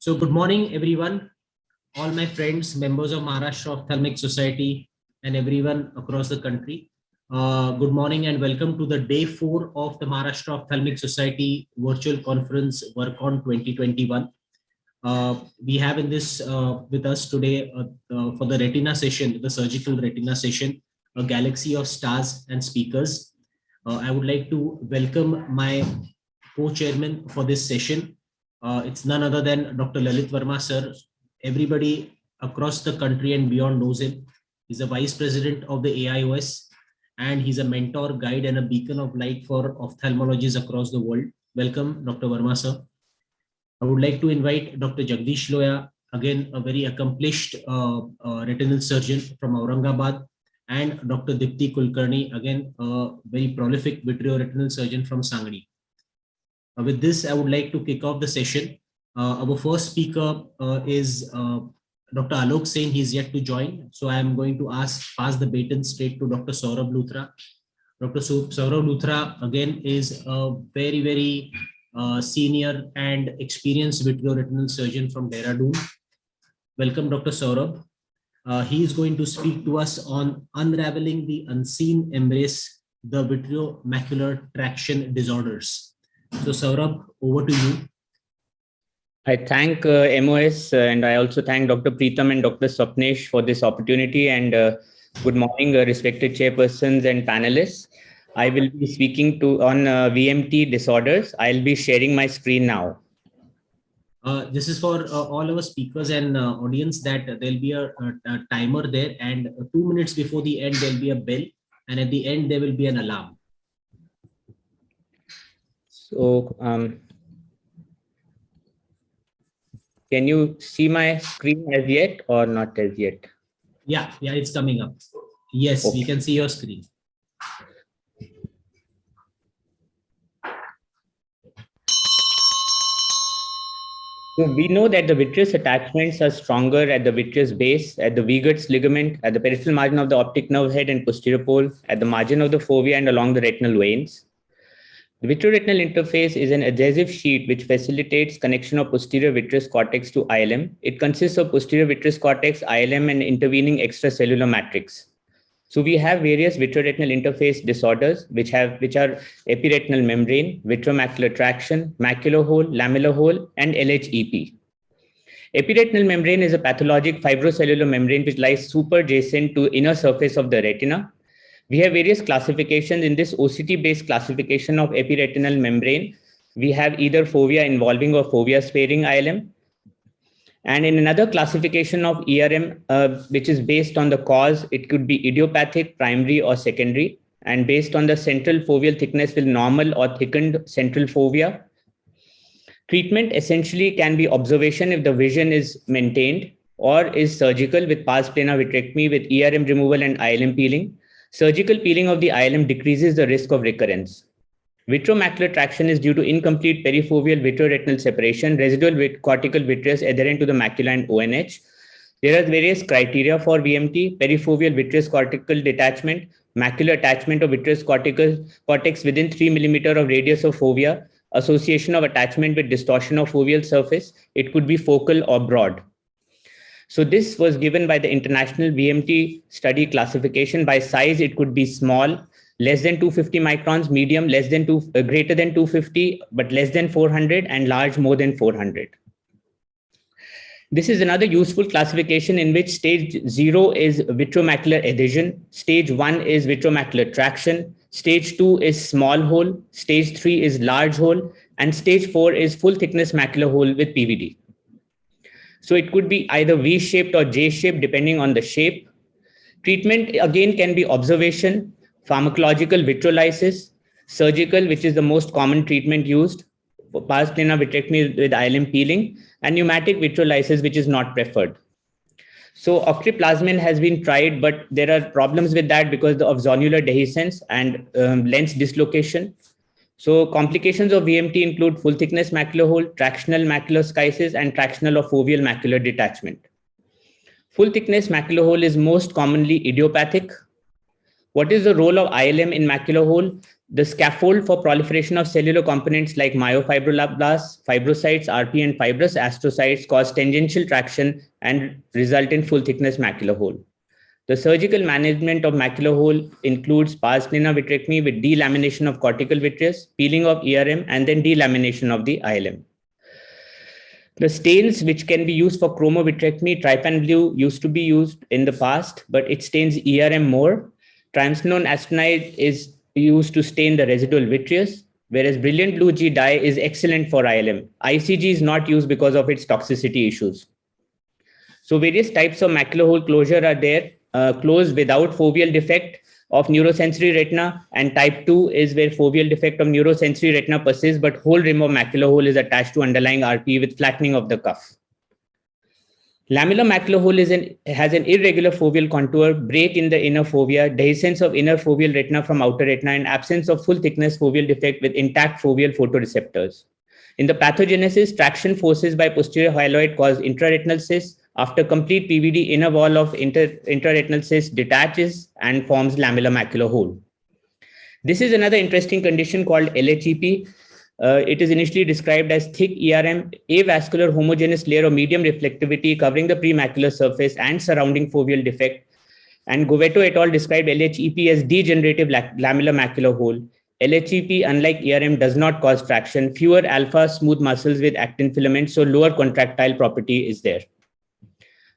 So good morning, everyone, all my friends, members of Maharashtra Ophthalmic Society, and everyone across the country. Good morning and welcome to the day 4 of the Maharashtra Ophthalmic Society virtual conference WorkOn 2021. We have in this with us today for the retina session, the surgical retina session, a galaxy of stars and speakers. I would like to welcome my co-chairman for this session. It's none other than Dr. Lalit Verma, sir. Everybody across the country and beyond knows him. He's a vice president of the AIOS, and he's a mentor, guide, and a beacon of light for ophthalmologists across the world. Welcome, Dr. Verma, sir. I would like to invite Dr. Jagdish Loya, again, a very accomplished retinal surgeon from Aurangabad, and Dr. Dipti Kulkarni, again, a very prolific vitreoretinal surgeon from Sangli. With this, I would like to kick off the session. Our first speaker is Dr. Alok Sen. He's yet to join. So I am going to pass the baton straight to Dr. Saurabh Luthra. Dr. Saurabh Luthra, again, is a very senior and experienced vitreoretinal surgeon from Dehradun. Welcome, Dr. Saurabh. He is going to speak to us on unraveling the unseen embrace, the vitreomacular traction disorders. So Saurabh, over to you. I thank MOS and I also thank Dr. Preetham and Dr. Swapnesh for this opportunity, and good morning, respected chairpersons and panelists. I will be speaking on VMT disorders. I'll be sharing my screen now. This is for all our speakers and audience that there'll be a timer there, and 2 minutes before the end, there'll be a bell, and at the end, there will be an alarm. So, can you see my screen as yet or not as yet? Yeah, it's coming up. Yes, okay. We can see your screen. So we know that the vitreous attachments are stronger at the vitreous base, at the V-Guts ligament, at the peripheral margin of the optic nerve head and posterior pole, at the margin of the fovea and along the retinal veins. The vitreoretinal interface is an adhesive sheet which facilitates connection of posterior vitreous cortex to ILM. It consists of posterior vitreous cortex, ILM, and intervening extracellular matrix. So we have various vitreoretinal interface disorders which are epiretinal membrane, vitreomacular traction, macular hole, lamellar hole, and LHEP. Epiretinal membrane is a pathologic fibrocellular membrane which lies superjacent to inner surface of the retina. We have various classifications. In this OCT-based classification of epiretinal membrane, we have either fovea involving or fovea sparing ILM. And in another classification of ERM, which is based on the cause, it could be idiopathic, primary, or secondary, and based on the central foveal thickness with normal or thickened central fovea. Treatment essentially can be observation if the vision is maintained, or is surgical with pars plana vitrectomy with ERM removal and ILM peeling. Surgical peeling of the ILM decreases the risk of recurrence. Vitreomacular traction is due to incomplete perifoveal vitreoretinal separation, residual cortical vitreous adherent to the macula and ONH. There are various criteria for VMT: perifoveal vitreous cortical detachment, macular attachment of vitreous cortex within 3 mm of radius of fovea, association of attachment with distortion of foveal surface. It could be focal or broad. So this was given by the International VMT Study classification. By size, it could be small, less than 250 microns, medium, greater than 250, but less than 400, and large, more than 400. This is another useful classification in which stage 0 is vitreomacular adhesion, stage 1 is vitreomacular traction, stage 2 is small hole, stage 3 is large hole, and stage 4 is full thickness macular hole with PVD. So it could be either V-shaped or J-shaped depending on the shape. Treatment again can be observation, pharmacological vitreolysis, surgical, which is the most common treatment used, for pars plana vitrectomy with ILM peeling, and pneumatic vitreolysis, which is not preferred. So oxyplasmin has been tried, but there are problems with that because of zonular dehiscence and lens dislocation. So complications of VMT include full thickness macular hole, tractional macular schisis, and tractional or foveal macular detachment. Full thickness macular hole is most commonly idiopathic. What is the role of ILM in macular hole? The scaffold for proliferation of cellular components like myofibroblasts, fibrocytes, RP, and fibrous astrocytes cause tangential traction and result in full thickness macular hole. The surgical management of macular hole includes pars plana vitrectomy with delamination of cortical vitreous, peeling of ERM, and then delamination of the ILM. The stains which can be used for chromovitrectomy, trypan blue used to be used in the past, but it stains ERM more. Triamcinolone acetonide is used to stain the residual vitreous, whereas brilliant blue G dye is excellent for ILM. ICG is not used because of its toxicity issues. So various types of macular hole closure are there, closed without foveal defect of neurosensory retina, and type 2 is where foveal defect of neurosensory retina persists, but whole rim of macular hole is attached to underlying RP with flattening of the cuff. Lamellar macular hole has an irregular foveal contour, break in the inner fovea, dehiscence of inner foveal retina from outer retina, and absence of full thickness foveal defect with intact foveal photoreceptors. In the pathogenesis, traction forces by posterior hyaloid cause intraretinal cyst. After complete PVD, inner wall of intraretinal cyst detaches and forms lamellar macular hole. This is another interesting condition called LHEP. It is initially described as thick ERM, avascular homogeneous layer of medium reflectivity covering the premacular surface and surrounding foveal defect. And Govetto et al. Described LHEP as degenerative lamellar macular hole. LHEP, unlike ERM, does not cause traction, fewer alpha smooth muscles with actin filaments, so lower contractile property is there.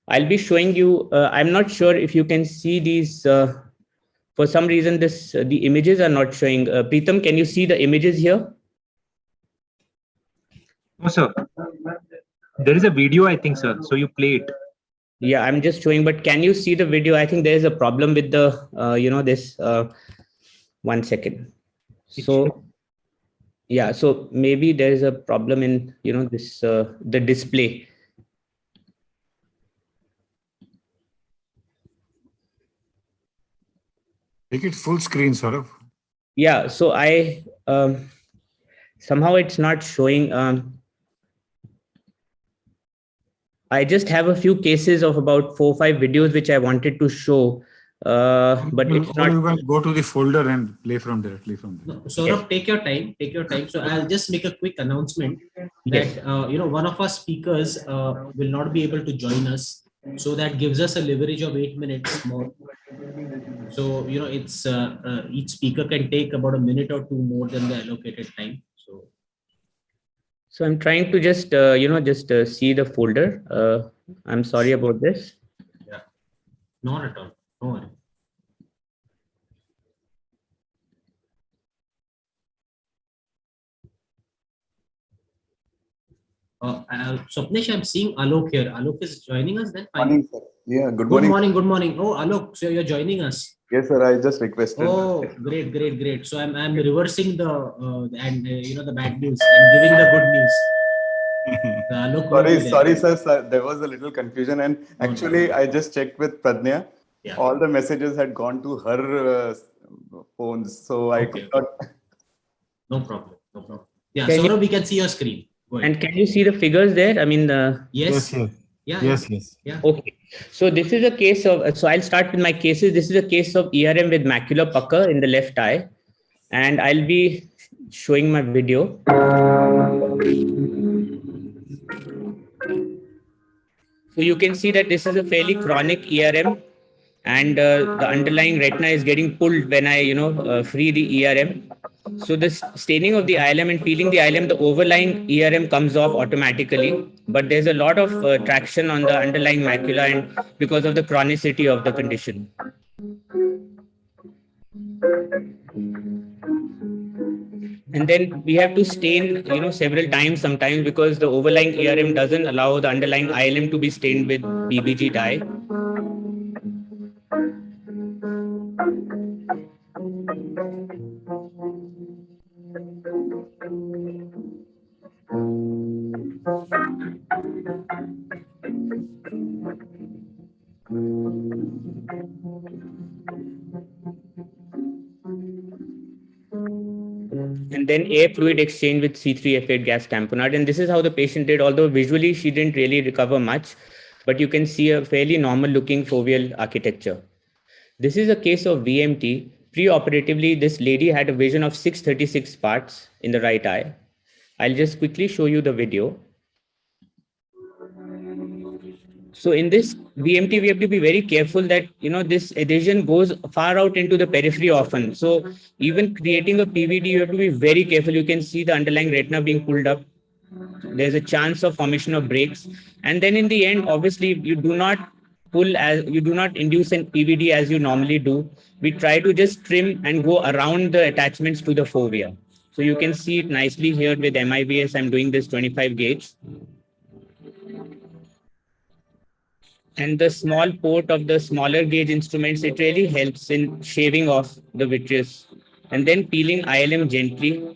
I'll be showing you, I'm not sure if you can see these, for some reason the images are not showing. Preetham, can you see the images here? No, sir. There is a video, I think, sir. So you play it. Yeah, I'm just showing, but can you see the video? I think there is a problem with the, this, 1 second. So, yeah, so maybe there is a problem in, this, the display. Make it full screen, Saurav. Yeah, so I, somehow it's not showing. I just have a few cases of about 4 or 5 videos which I wanted to show, but it's not. You can go to the folder and play from directly from there. No, Saurabh, take your time. Take your time. So I'll just make a quick announcement Yes. that one of our speakers will not be able to join us. So that gives us a leverage of 8 minutes more. So it's each speaker can take about a minute or 2 more than the allocated time. So I'm trying to just see the folder. I'm sorry about this. Yeah, not at all. No worry. Swapnesh, I'm seeing Alok here. Alok is joining us then? Morning, sir. Yeah, good Good morning. morning. Good morning. Oh, Alok, so you're joining us. Yes, sir. I just requested. Oh, great. So I'm reversing the the bad news and giving the good news. Alok will be there. Sorry, sir. There was a little confusion, and actually, I just checked with Pradnya. Yeah. All the messages had gone to her phones, so I could not. No problem. Yeah, Can Saurabh, we can see your screen. Go ahead. And can you see the figures there? I mean, Yes. Yes. Yeah. Yes. Yeah. okay. So this is a case of, so I'll start with my cases. This is a case of ERM with macular pucker in the left eye. And I'll be showing my video. So you can see that this is a fairly chronic ERM, and the underlying retina is getting pulled when I, free the ERM. So the staining of the ILM and peeling the ILM, the overlying ERM comes off automatically, but there's a lot of traction on the underlying macula, and because of the chronicity of the condition. And then we have to stain, several times sometimes, because the overlying ERM doesn't allow the underlying ILM to be stained with BBG dye. And then air fluid exchange with C3F8 gas tamponade. And this is how the patient did, although visually she didn't really recover much, but you can see a fairly normal looking foveal architecture. This is a case of VMT. Preoperatively, this lady had a vision of 636 parts in the right eye. I'll just quickly show you the video. So in this VMT, we have to be very careful that, this adhesion goes far out into the periphery often. So even creating a PVD, you have to be very careful. You can see the underlying retina being pulled up. There's a chance of formation of breaks. And then in the end, obviously, you do not induce an PVD as you normally do. We try to just trim and go around the attachments to the fovea. So you can see it nicely here with MIBS. I'm doing this 25 gauge. And the small port of the smaller gauge instruments, it really helps in shaving off the vitreous and then peeling ILM gently.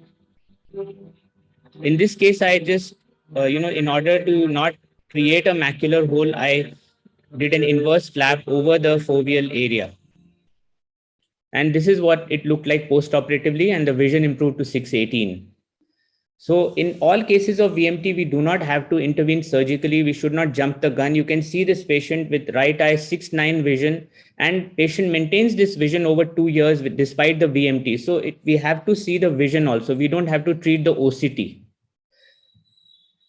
In this case, I just, in order to not create a macular hole, I did an inverse flap over the foveal area. And this is what it looked like post-operatively, and the vision improved to 618. So in all cases of VMT, we do not have to intervene surgically. We should not jump the gun. You can see this patient with right eye 6/9 vision, and patient maintains this vision over 2 years despite the VMT. So we have to see the vision also. We don't have to treat the OCT.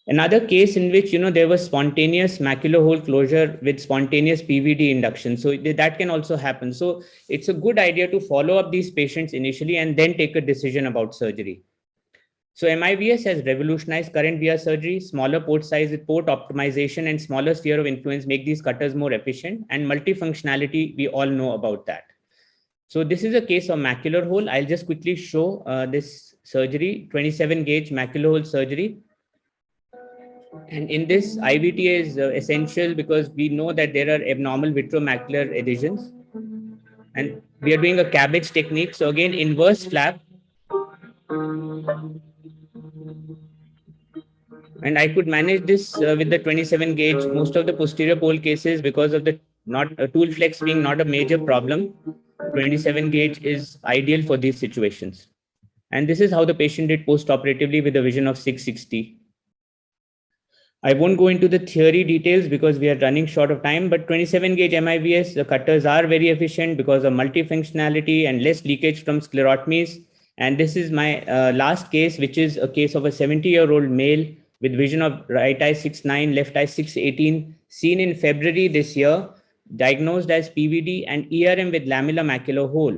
Another case in which, there was spontaneous macular hole closure with spontaneous PVD induction. So that can also happen. So it's a good idea to follow up these patients initially and then take a decision about surgery. So MIBS has revolutionized current VR surgery. Smaller port size with port optimization and smaller sphere of influence make these cutters more efficient, and multifunctionality, we all know about that. So this is a case of macular hole. I'll just quickly show this surgery, 27 gauge macular hole surgery. And in this, IVT is essential because we know that there are abnormal vitreomacular adhesions. And we are doing a cabbage technique. So again, inverse flap. And I could manage this with the 27 gauge. Most of the posterior pole cases, because of the tool flex being not a major problem, 27 gauge is ideal for these situations. And this is how the patient did post-operatively with a vision of 660. I won't go into the theory details because we are running short of time, but 27 gauge MIBS, the cutters are very efficient because of multifunctionality and less leakage from sclerotomies. And this is my last case, which is a case of a 70-year-old male with vision of right eye 6/9, left eye 6/18, seen in February this year, diagnosed as PVD and ERM with lamella macular hole.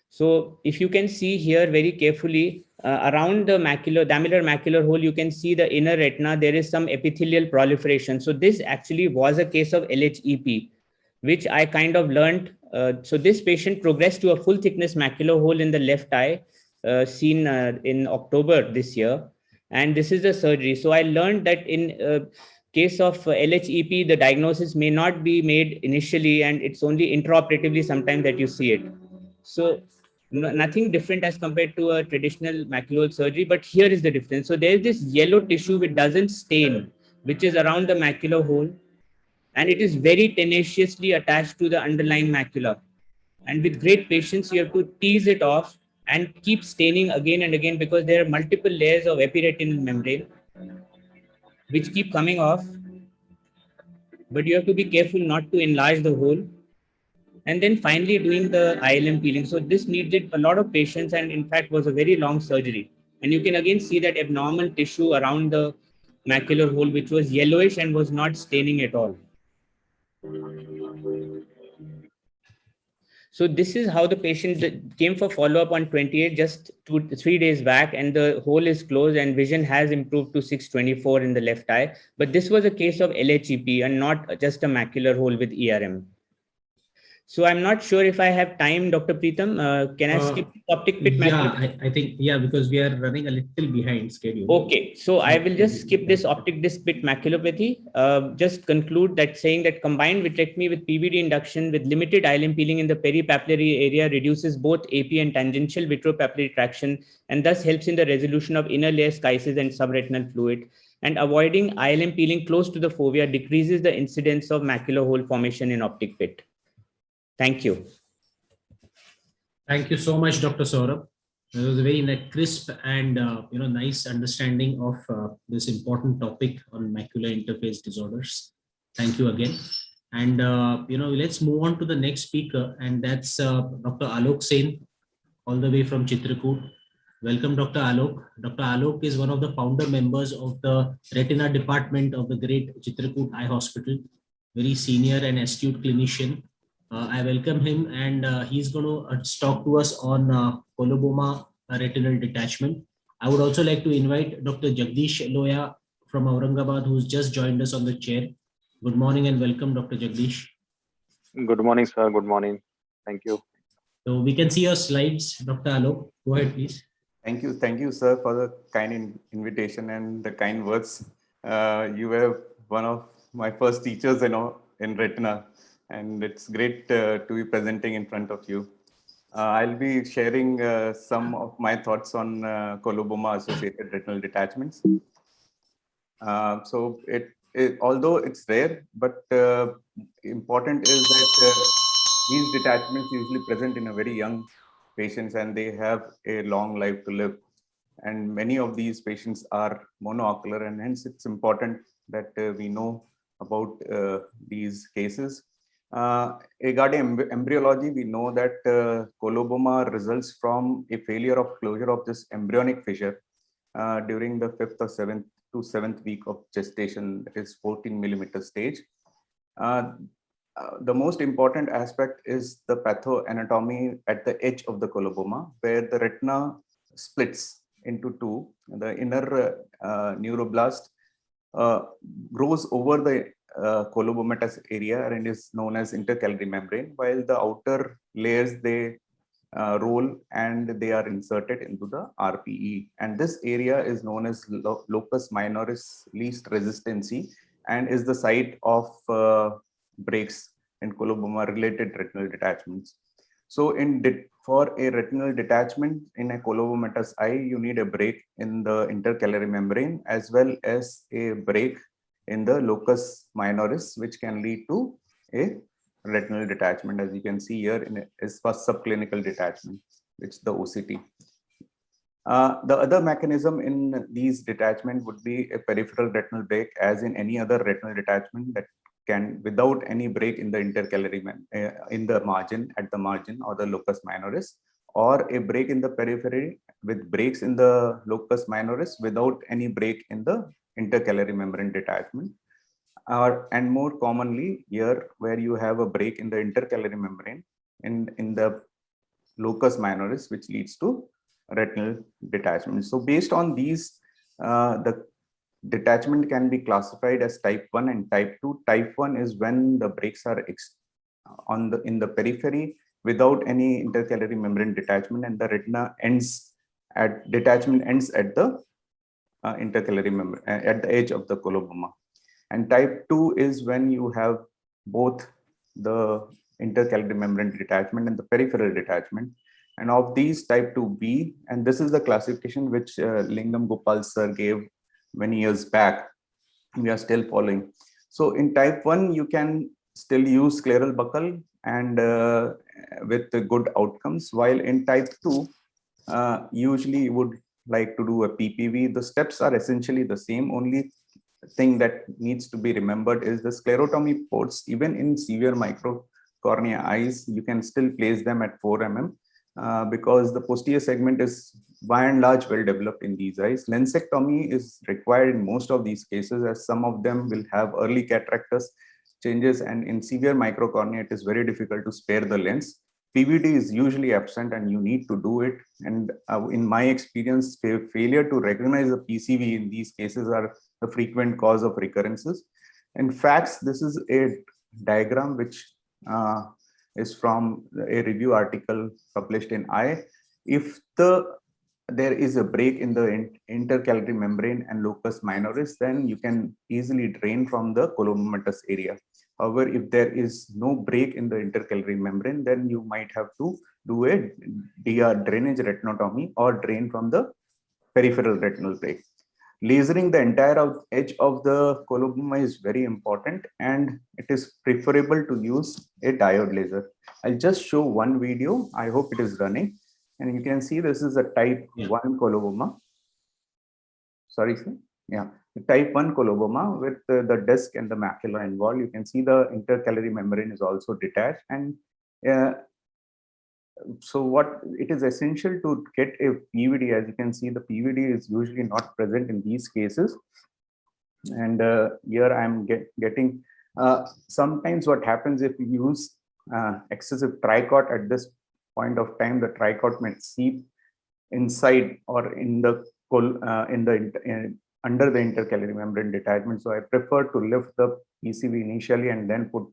So if you can see here very carefully, around the lamellar macular hole, you can see the inner retina. There is some epithelial proliferation. So this actually was a case of LHEP, which I kind of learned. So this patient progressed to a full thickness macular hole in the left eye, seen in October this year. And this is the surgery. So I learned that in case of LHEP, the diagnosis may not be made initially, and it's only intraoperatively sometimes that you see it. So nothing different as compared to a traditional macular surgery, but here is the difference. So there's this yellow tissue which doesn't stain, which is around the macular hole, and it is very tenaciously attached to the underlying macula. And with great patience, you have to tease it off and keep staining again and again because there are multiple layers of epiretinal membrane which keep coming off. But you have to be careful not to enlarge the hole. And then finally doing the ILM peeling. So this needed a lot of patience and in fact was a very long surgery. And you can again see that abnormal tissue around the macular hole, which was yellowish and was not staining at all. So this is how the patient came for follow-up on 28, just 3 days back, and the hole is closed and vision has improved to 624 in the left eye. But this was a case of LHEP and not just a macular hole with ERM. So I'm not sure if I have time, Dr. Preetham. Can I skip optic pit macular? Yeah, I think, yeah, because we are running a little behind schedule. Okay, so I will just skip this optic disc pit maculopathy. Just conclude that saying that combined vitrectomy with PVD induction with limited ILM peeling in the peripapillary area reduces both AP and tangential vitreopapillary traction and thus helps in the resolution of inner layer schisis and subretinal fluid. And avoiding ILM peeling close to the fovea decreases the incidence of macular hole formation in optic pit. Thank you. Thank you so much, Dr. Saurabh. It was a very crisp and nice understanding of this important topic on macular interface disorders. Thank you again. And let's move on to the next speaker, and that's Dr. Alok Sen, all the way from Chitrakoot. Welcome, Dr. Alok. Dr. Alok is one of the founder members of the Retina Department of the great Chitrakoot Eye Hospital, very senior and astute clinician. I welcome him, and he's going to talk to us on coloboma retinal detachment. I would also like to invite Dr. Jagdish Loya from Aurangabad, who's just joined us on the chair. Good morning and welcome, Dr. Jagdish. Good morning, sir. Good morning. Thank you. So we can see your slides, Dr. Alok. Go ahead, please. Thank you, sir, for the kind invitation and the kind words. You were one of my first teachers, in retina, and it's great to be presenting in front of you. I'll be sharing some of my thoughts on coloboma-associated retinal detachments. So although it's rare, but important is that these detachments usually present in a very young patients, and they have a long life to live. And many of these patients are monoocular, and hence it's important that we know about these cases. Regarding embryology, we know that coloboma results from a failure of closure of this embryonic fissure during the 5th or 7th to 7th week of gestation, that is 14 millimeter stage. The most important aspect is the pathoanatomy at the edge of the coloboma, where the retina splits into two. The inner neuroblast grows over the colobomatous area and is known as intercalary membrane, while the outer layers, they roll and they are inserted into the RPE. And this area is known as locus minoris least resistancy, and is the site of breaks in coloboma related retinal detachments. So for a retinal detachment in a colobomatous eye, you need a break in the intercalary membrane as well as a break in the locus minoris, which can lead to a retinal detachment, as you can see here is first subclinical detachment, which is the OCT. The other mechanism in these detachment would be a peripheral retinal break, as in any other retinal detachment, that can, without any break in the intercalary in the margin, at the margin or the locus minoris, or a break in the periphery with breaks in the locus minoris without any break in the intercalary membrane detachment. And more commonly here, where you have a break in the intercalary membrane in the locus minoris, which leads to retinal detachment. So based on these, the detachment can be classified as type 1 and type 2. Type 1 is when the breaks are in the periphery without any intercalary membrane detachment, and the retina detachment ends at the intercalary membrane at the edge of the coloboma. And type 2 is when you have both the intercalary membrane detachment and the peripheral detachment. And of these, type 2B, and this is the classification which Lingam Gopal sir gave many years back, we are still following. So in type 1, you can still use scleral buckle and with good outcomes, while in type 2, usually you would like to do a PPV. The steps are essentially the same. Only thing that needs to be remembered is the sclerotomy ports. Even in severe microcornea eyes, you can still place them at 4 mm. Because the posterior segment is by and large well developed in these eyes. Lensectomy is required in most of these cases, as some of them will have early cataractous changes, and in severe microcornea it is very difficult to spare the lens. PVD is usually absent and you need to do it. And in my experience, failure to recognize the PCV in these cases are the frequent cause of recurrences. In fact, this is a diagram which is from a review article published in Eye. If there is a break in the intercalary membrane and locus minoris, then you can easily drain from the colobomatous area. However, if there is no break in the intercalary membrane, then you might have to do a drainage retinotomy or drain from the peripheral retinal break. Lasering the entire edge of the coloboma is very important, and it is preferable to use a diode laser. I'll just show one video. I hope it is running. And you can see this is a type 1 coloboma. Sorry, sir. Yeah. type 1 coloboma with the disc and the macula involved. You can see the intercalary membrane is also detached. And so what it is essential to get a PVD, as you can see, the PVD is usually not present in these cases. And here I'm getting, sometimes what happens if you use excessive tricot at this point of time, the tricot may seep inside or in the under the intercalary membrane detachment. So I prefer to lift the PCV initially and then put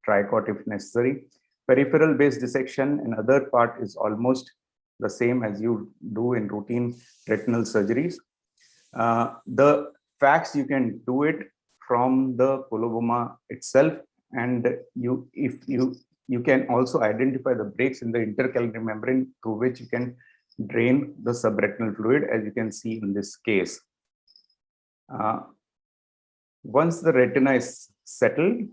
tricot if necessary. Peripheral based dissection, another part, is almost the same as you do in routine retinal surgeries. The facts, you can do it from the coloboma itself, and you can also identify the breaks in the intercalary membrane through which you can drain the subretinal fluid, as you can see in this case. Once the retina is settled,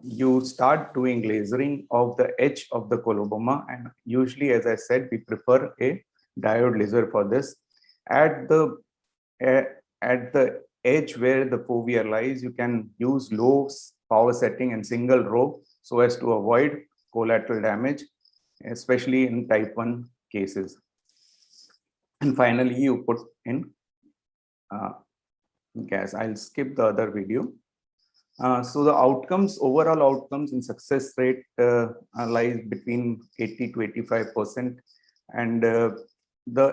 you start doing lasering of the edge of the coloboma, and usually, as I said, we prefer a diode laser for this. At the edge where the fovea lies, you can use low power setting and single row so as to avoid collateral damage, especially in type 1 cases. And finally, you put in gas. I'll skip the other video. So the outcomes, overall outcomes in success rate lies between 80 to 85%. And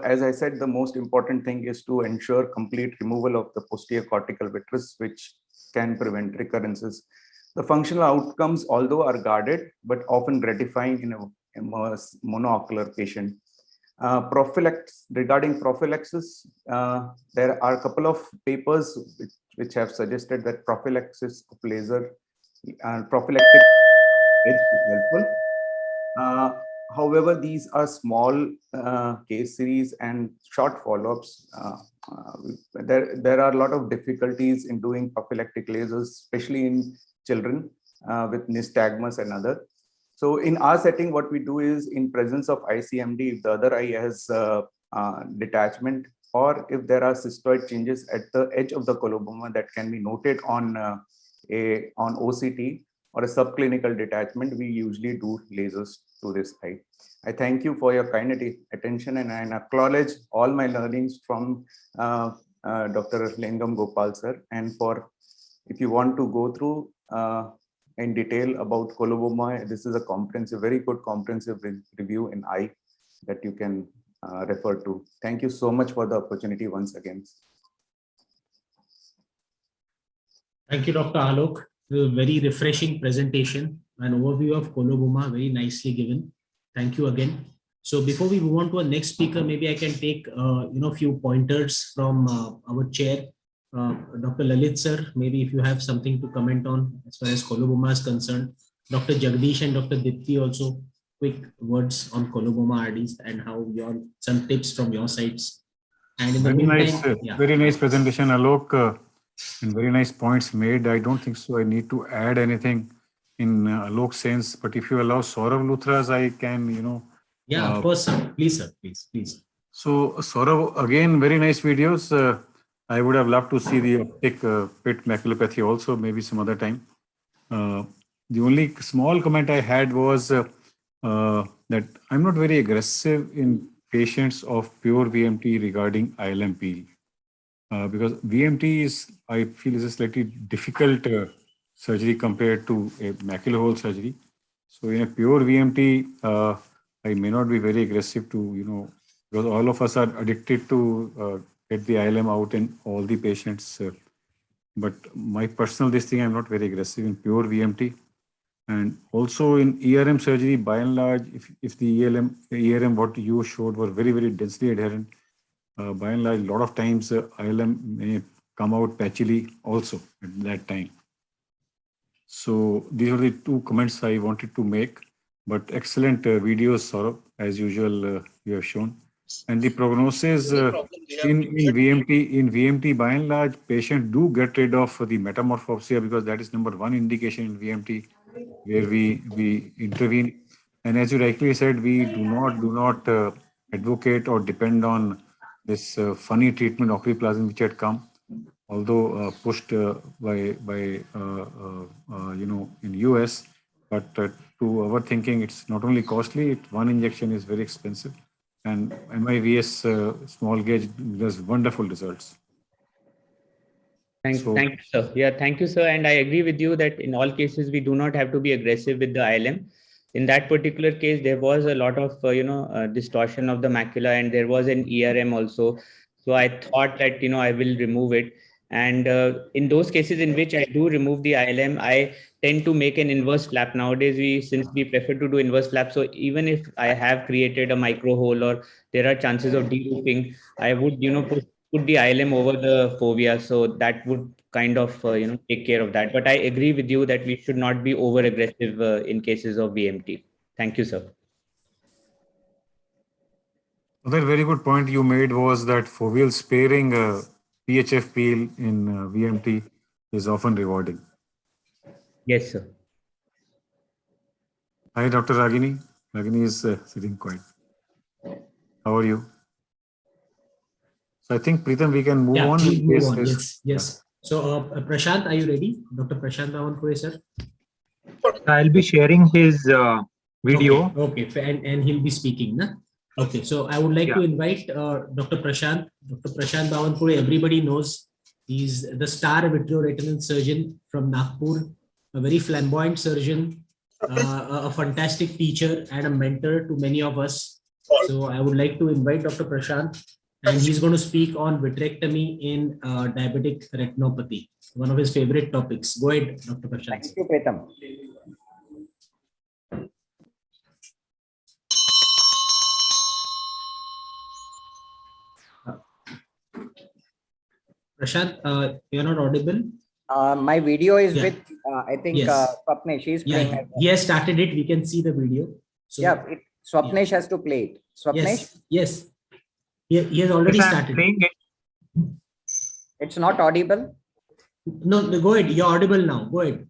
as I said, the most important thing is to ensure complete removal of the posterior cortical vitreous, which can prevent recurrences. The functional outcomes, although are guarded, but often gratifying in a monocular patient. Regarding prophylaxis, there are a couple of papers which have suggested that prophylaxis of laser prophylactic is helpful. However, these are small case series and short follow-ups. There are a lot of difficulties in doing prophylactic lasers, especially in children with nystagmus and other. So in our setting, what we do is, in presence of ICMD, if the other eye has detachment, or if there are cystoid changes at the edge of the coloboma that can be noted on OCT or a subclinical detachment, we usually do lasers to this eye. I thank you for your kind attention, and I acknowledge all my learnings from Dr. Lingam Gopal sir. And if you want to go through in detail about coloboma, this is a comprehensive, very good comprehensive review in eye that you can refer to. Thank you so much for the opportunity once again. Thank you, Dr. Alok. A very refreshing presentation, an overview of coloboma, very nicely given. Thank you again. So before we move on to our next speaker, maybe I can take a few pointers from our chair, Dr. Lalit sir. Maybe if you have something to comment on as far as coloboma is concerned. Dr. Jagdish and Dr. Dipti also, quick words on coloboma RDs and how some tips from your sides. And in the meantime, very nice presentation, Alok, and very nice points made. I don't think so I need to add anything in Alok's sense, but if you allow Saurav Luthras, I can, Yeah, of course, sir. Please, sir. Please. So Saurav, again, very nice videos. I would have loved to see the optic pit maculopathy also, maybe some other time. The only small comment I had was that I'm not very aggressive in patients of pure VMT regarding ILM peel. Because VMT is, I feel, is a slightly difficult surgery compared to a macular hole surgery. So in a pure VMT, I may not be very aggressive to, because all of us are addicted to get the ILM out in all the patients. But my personal I'm not very aggressive in pure VMT. And also in ERM surgery, by and large, if the ERM what you showed were very, very densely adherent, by and large, a lot of times ILM may come out patchily also at that time. So these are the two comments I wanted to make, but excellent videos, Saurabh, as usual, you have shown. And the prognosis in VMT, by and large, patients do get rid of the metamorphopsia because that is number one indication in VMT where we intervene. And as you rightly said, we do not advocate or depend on this funny treatment, ocriplasm, which had come. although pushed by in US, but to our thinking, it's not only costly. One injection is very expensive, and MIVS small gauge does wonderful results. Thank you, sir. Yeah, thank you, sir. And I agree with you that in all cases, we do not have to be aggressive with the ILM. In that particular case, there was a lot of, distortion of the macula, and there was an ERM also. So I thought that, I will remove it. And in those cases in which I do remove the ILM, I tend to make an inverse flap. Nowadays, since we prefer to do inverse flap, so even if I have created a micro hole or there are chances of de-looping, I would, put the ILM over the fovea, so that would kind of take care of that. But I agree with you that we should not be over aggressive in cases of VMT. Thank you, sir. Another very good point you made was that foveal sparing PHF peel in VMT is often rewarding. Yes, sir. Hi, Dr. Ragini. Ragini is sitting quiet. How are you? So I think, Preetham, we can move on. We'll move on. Yes, yes. So Prashant, are you ready? Dr. Prashant Bawanpure, sir? I'll be sharing his video. Okay. And he'll be speaking. Na? Okay, so I would like to invite Dr. Prashant. Dr. Prashant Bawanpure, everybody knows he's the star vitreoretinal surgeon from Nagpur, a very flamboyant surgeon, a fantastic teacher and a mentor to many of us. So I would like to invite Dr. Prashant, and he's going to speak on vitrectomy in diabetic retinopathy, one of his favorite topics. Go ahead, Dr. Prashant. Thank you, Preetham. Prashant, you're not audible. My video is with, I think, Yes. Swapnesh. She's playing. Yeah, he has started it. We can see the video. So, Yeah, Swapnesh has to play it. Swapnesh, yes. He has already Yes, I'm started. playing it. it's not audible. No, go ahead. You're audible now. Go ahead.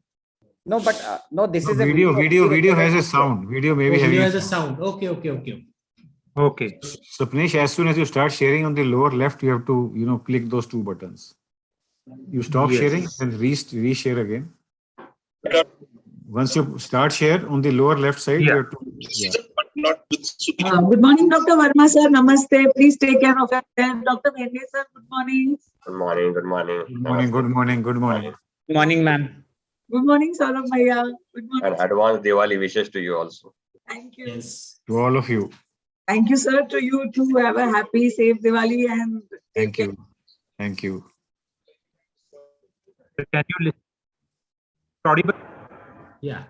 No, but no, this is a Video has a sound. Video maybe Video having has a sound. Okay. Okay. So Pnesh, as soon as you start sharing on the lower left, you have to, click those two buttons. You stop Yes. sharing and reshare again. Once you start share on the lower left side, you have to. Yeah. Good morning, Dr. Verma sir. Namaste. Please take care of yourself. Dr. Vende sir, good morning. Good morning. Good morning. Good morning, ma'am. Good morning, Saurabh Bhaiya. Good morning. And advance Diwali wishes to you also. Thank you. Yes. To all of you. Thank you, sir. To you too. Have a happy, safe Diwali and take Thank you. Thank you. Can you listen? Audible? Yeah.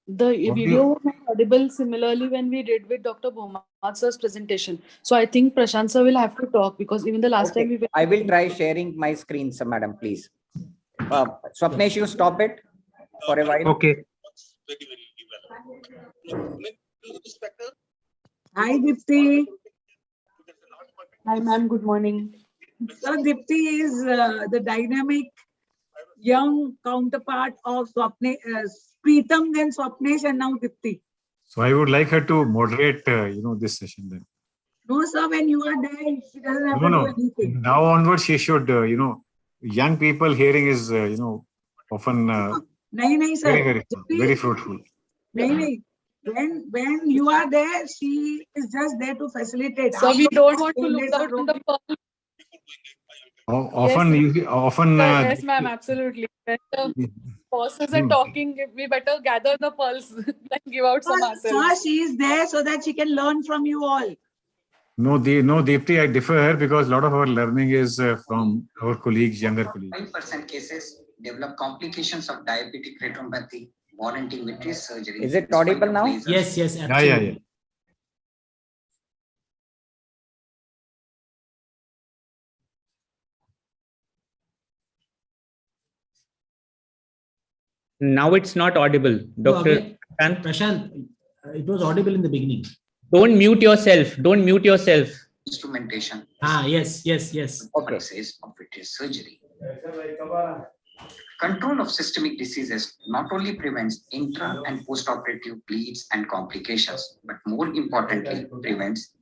The video was not audible similarly when we did with Dr. Bhoma sir's presentation. So I think Prashant sir will have to talk because even the last time we were. I will try sharing my screen, sir, madam, please. Swapnesh, you stop it for a while. Okay. Hi, Dipti. Hi, ma'am. Good morning. Sir, Dipti is the dynamic young counterpart of Swapnesh, Preetham, then Swapnesh, and now Dipti. So I would like her to moderate, this session then. No, sir, when you are there, she doesn't have to No. do anything. Now onwards, she should, young people hearing is, often Nahi, sir. very fruitful. Nahi. When you are there, she is just there to facilitate. So we don't want to look down on the pearl. Often. Yes, ma'am, absolutely. When the bosses are talking, we better gather the pearls and give out some Sir, ourselves. she is there so that she can learn from you all. No, Deepti, I defer because a lot of our learning is from our colleagues, younger colleagues. 5% cases develop complications of diabetic retinopathy, warranting vitreous surgery. Is it audible now? Yes, absolutely. Yeah. Now it's not audible, Dr. Prashant. Prashant, it was audible in the beginning. Don't mute yourself. Instrumentation. Yes. Okay. Of vitreous surgery. Control of systemic diseases not only prevents intra and postoperative bleeds and complications, but more importantly, prevents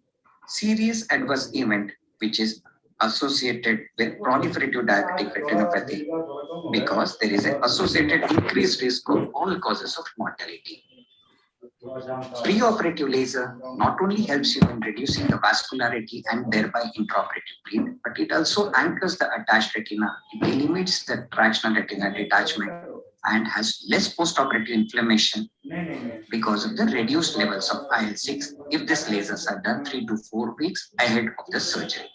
serious adverse event which is associated with proliferative diabetic retinopathy because there is an associated increased risk of all causes of mortality. Preoperative laser not only helps you in reducing the vascularity and thereby intraoperative bleed, but it also anchors the attached retina. It limits the tractional retinal detachment and has less postoperative inflammation because of the reduced levels of IL-6 if these lasers are done 3 to 4 weeks ahead of the surgery.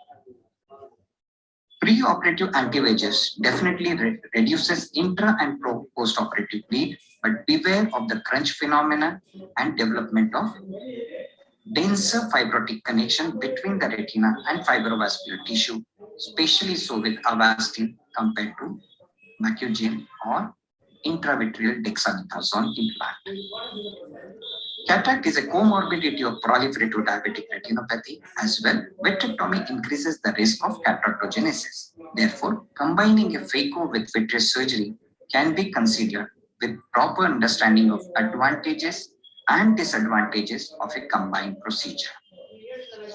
Preoperative anti-VEGFs definitely reduces intra and post-operative bleed, but beware of the crunch phenomenon and development of denser fibrotic connection between the retina and fibrovascular tissue, especially so with Avastin compared to Macugen or intravitreal dexamethasone implant. Cataract is a comorbidity of proliferative diabetic retinopathy. As well, vitrectomy increases the risk of cataractogenesis. Therefore, combining a phaco with vitreous surgery can be considered with proper understanding of advantages and disadvantages of a combined procedure.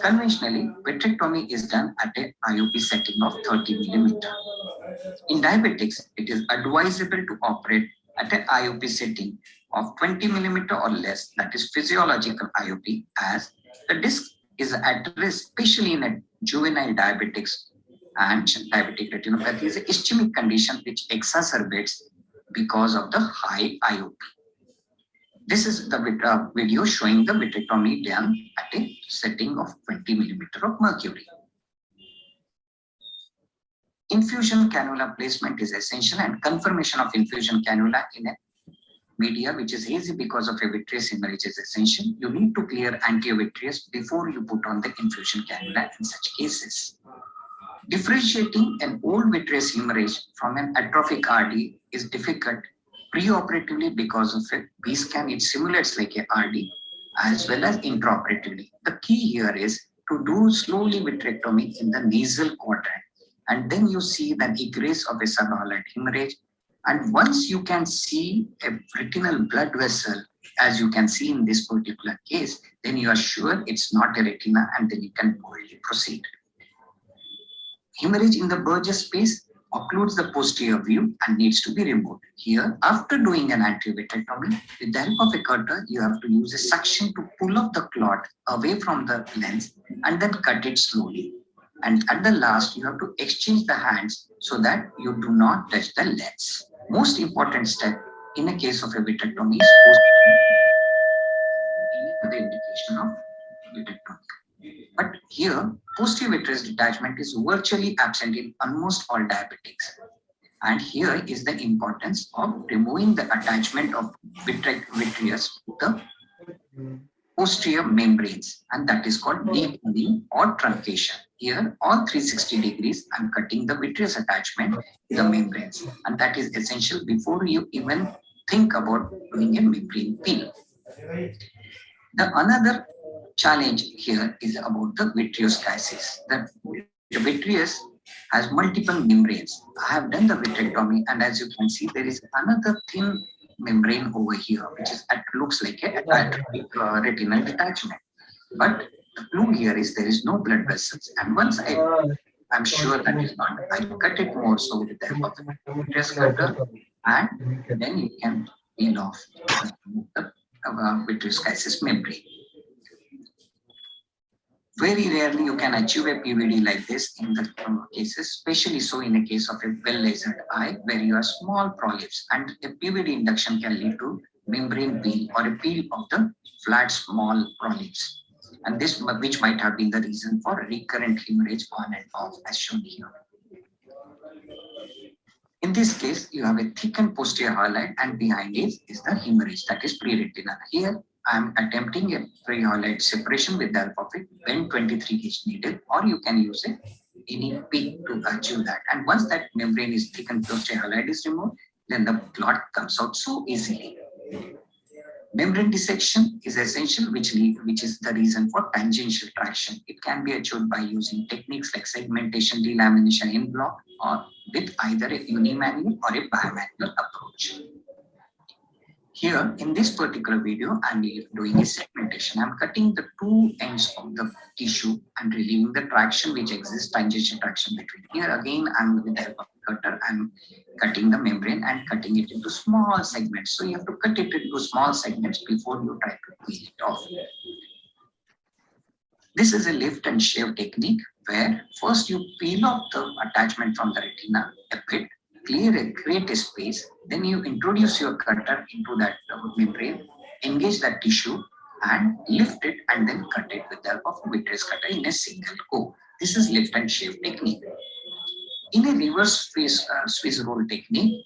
Conventionally, vitrectomy is done at an IOP setting of 30 mm. In diabetics, it is advisable to operate at an IOP setting of 20 mm or less, that is physiological IOP, as the disc is at risk, especially in a juvenile diabetics, and diabetic retinopathy is an ischemic condition which exacerbates because of the high IOP. This is the video showing the vitrectomy done at a setting of 20 mm of mercury. Infusion cannula placement is essential, and confirmation of infusion cannula in a media which is hazy because of a vitreous hemorrhage is essential. You need to clear anti-vitreous before you put on the infusion cannula in such cases. Differentiating an old vitreous hemorrhage from an atrophic RD is difficult preoperatively because of a B-scan. It simulates like a RD as well as intraoperatively. The key here is to do slowly vitrectomy in the nasal quadrant, and then you see the egress of a subhilar hemorrhage. And once you can see a retinal blood vessel, as you can see in this particular case, then you are sure it's not a retina, and then you can boldly proceed. Hemorrhage in the Burgess space occludes the posterior view and needs to be removed. Here, after doing an anti-vitrectomy, with the help of a cutter, you have to use a suction to pull up the clot away from the lens and then cut it slowly. And at the last, you have to exchange the hands so that you do not touch the lens. Most important step in a case of a vitrectomy is the indication of vitrectomy. But here, posterior vitreous detachment is virtually absent in almost all diabetics. And here is the importance of removing the attachment of vitreous to the posterior membranes, and that is called deepening or truncation. Here, all 360 degrees, I'm cutting the vitreous attachment to the membranes, and that is essential before you even think about doing a membrane peel. The another challenge here is about the vitreous crisis. The vitreous has multiple membranes. I have done the vitrectomy, and as you can see, there is another thin membrane over here, which is looks like a retinal detachment. But the clue here is there is no blood vessels, and once I'm sure that is not, I cut it more so with the help of the vitreous cutter, and then you can peel off the vitreous crisis membrane. Very rarely you can achieve a PVD like this in the cases, especially so in a case of a well-lasered eye where you have small polyps, and a PVD induction can lead to membrane peel or a peel of the flat small polyps, and this which might have been the reason for recurrent hemorrhage on and off as shown here. In this case, you have a thickened posterior hyaloid, and behind it is the hemorrhage, that is pre-retinal. Here I am attempting a pre-hyaloid separation with the help of a bent 23 gauge needle, or you can use any peak to achieve that. And once that membrane is thickened, posterior hyaloid is removed, then the clot comes out so easily. Membrane dissection is essential, which is the reason for tangential traction. It can be achieved by using techniques like segmentation, delamination en bloc, or with either a unimanual or a bimanual approach. Here in this particular video, I'm doing a segmentation. I'm cutting the two ends of the tissue and relieving the traction which exists, tangential traction between. Here again, I'm with the help of cutter, I'm cutting the membrane and cutting it into small segments. So you have to cut it into small segments before you try to peel it off. This is a lift and shave technique where first you peel off the attachment from the retina a bit, create a space, then you introduce your cutter into that membrane, engage that tissue and lift it and then cut it with the help of vitreous cutter in a single go. This is lift and shave technique. In a reverse Swiss roll technique,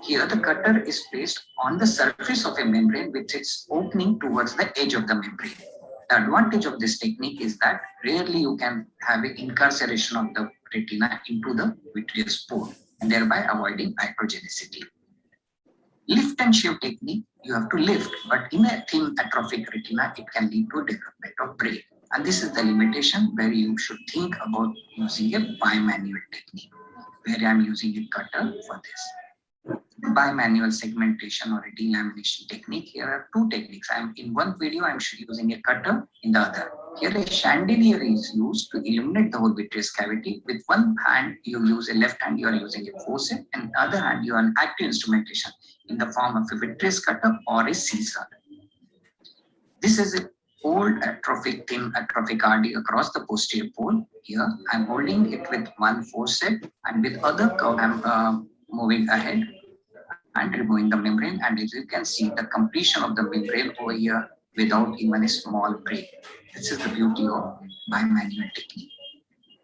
here the cutter is placed on the surface of a membrane with its opening towards the edge of the membrane. The advantage of this technique is that rarely you can have an incarceration of the retina into the vitreous pore and thereby avoiding microgenicity. Lift and shave technique, you have to lift, but in a thin atrophic retina, it can lead to development of break. And this is the limitation where you should think about using a bimanual technique, where I'm using a cutter for this. Bimanual segmentation or a delamination technique. Here are two techniques. In one video, I'm using a cutter, in the other. Here a chandelier is used to illuminate the whole vitreous cavity. With one hand, you use a left hand, you are using a forceps, and the other hand, you are an active instrumentation in the form of a vitreous cutter or a scissor. This is an old atrophic, thin atrophic RD across the posterior pole. Here, I'm holding it with one forceps, and with other curve, I'm moving ahead and removing the membrane, and as you can see the completion of the membrane over here without even a small break. This is the beauty of bimanual technique.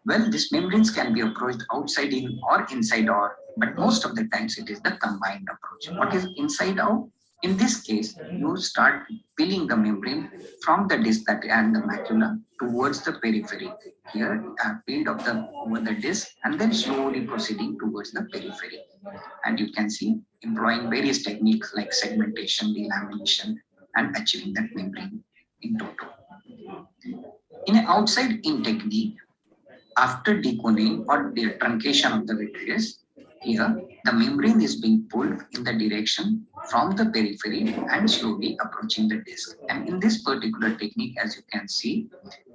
Well, these membranes can be approached outside in or inside out, but most of the times it is the combined approach. What is inside out? In this case, you start peeling the membrane from the disc and the macula towards the periphery. Here, I have peeled off over the disc and then slowly proceeding towards the periphery. And you can see employing various techniques like segmentation, delamination, and achieving that membrane in total. In an outside-in technique, after deconing or the truncation of the vitreous, here the membrane is being pulled in the direction from the periphery and slowly approaching the disc. And in this particular technique, as you can see,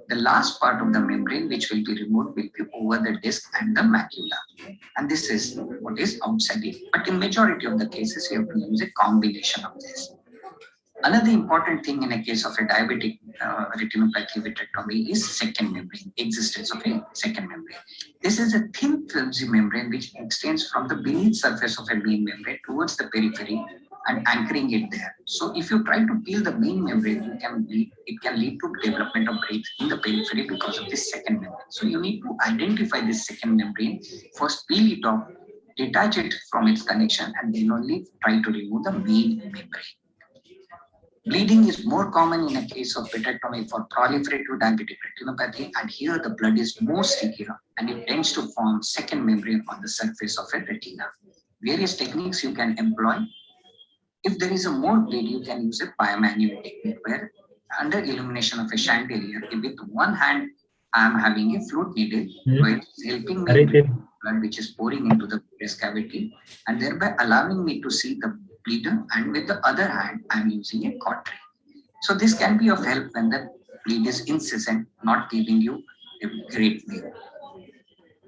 the last part of the membrane which will be removed will be over the disc and the macula. And this is what is outside it. But in majority of the cases, you have to use a combination of this. Another important thing in a case of a diabetic retinopathy vitrectomy is second membrane, existence of a second membrane. This is a thin flimsy membrane which extends from the beneath surface of a main membrane towards the periphery and anchoring it there. So if you try to peel the main membrane, it can lead to development of breaks in the periphery because of this second membrane. So you need to identify this second membrane, first peel it off, detach it from its connection, and then only try to remove the main membrane. Bleeding is more common in a case of vitrectomy for proliferative diabetic retinopathy, and here the blood is more severe and it tends to form second membrane on the surface of a retina. Various techniques you can employ. If there is a more bleed, you can use a bimanual technique where under illumination of a chandelier, with one hand I am having a fluid needle, so it's helping me with blood which is pouring into the vitreous cavity and thereby allowing me to see the bleeder, and with the other hand I am using a cautery. So this can be of help when the bleed is incessant, not giving you a great view.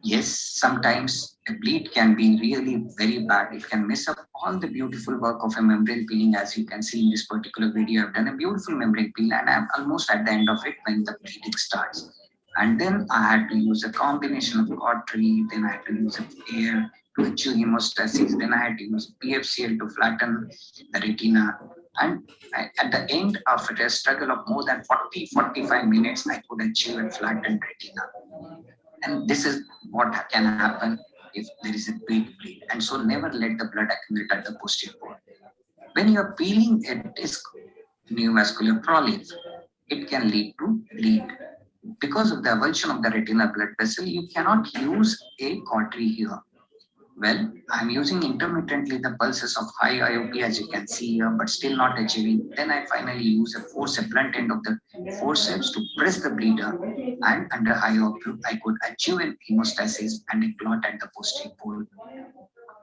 Yes, sometimes a bleed can be really very bad. It can mess up all the beautiful work of a membrane peeling. As you can see in this particular video, I've done a beautiful membrane peel and I'm almost at the end of it when the bleeding starts. And then I had to use a combination of cautery, then I had to use air to achieve hemostasis, then I had to use PFCL to flatten the retina. And at the end of a struggle of more than 40-45 minutes, I could achieve a flattened retina. And this is what can happen if there is a big bleed. And so never let the blood accumulate at the posterior pole. When you are peeling a disc neovascular polyp, it can lead to bleed. Because of the avulsion of the retinal blood vessel, you cannot use a cautery here. Well, I'm using intermittently the pulses of high IOP as you can see here, but still not achieving. Then I finally use a forceps, blunt end of the forceps to press the bleeder, and under high IOP, I could achieve an hemostasis and a clot at the posterior pole.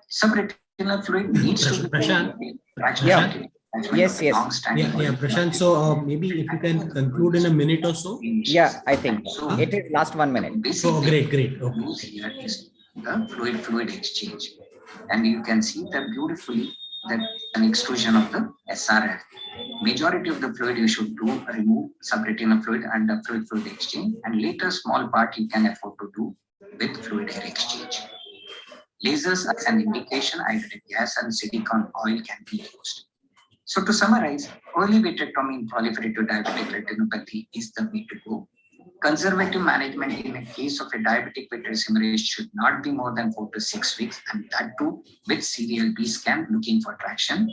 Subretinal fluid needs to be Prashant, Yes, yes. Yeah, Prashant. So maybe if you can conclude in a minute or so. Yeah, I think it is last 1 minute. Oh, great. Okay. Use here is the fluid exchange, and you can see that beautifully that an extrusion of the SRF. Majority of the fluid you should do remove subretinal fluid and the fluid exchange, and later small part you can afford to do with fluid air exchange. Lasers as an indication, hydrogen gas and silicone oil can be used. So to summarize, early vitrectomy in proliferative diabetic retinopathy is the way to go. Conservative management in a case of a diabetic vitreous hemorrhage should not be more than 4 to 6 weeks, and that too with serial B scan looking for traction.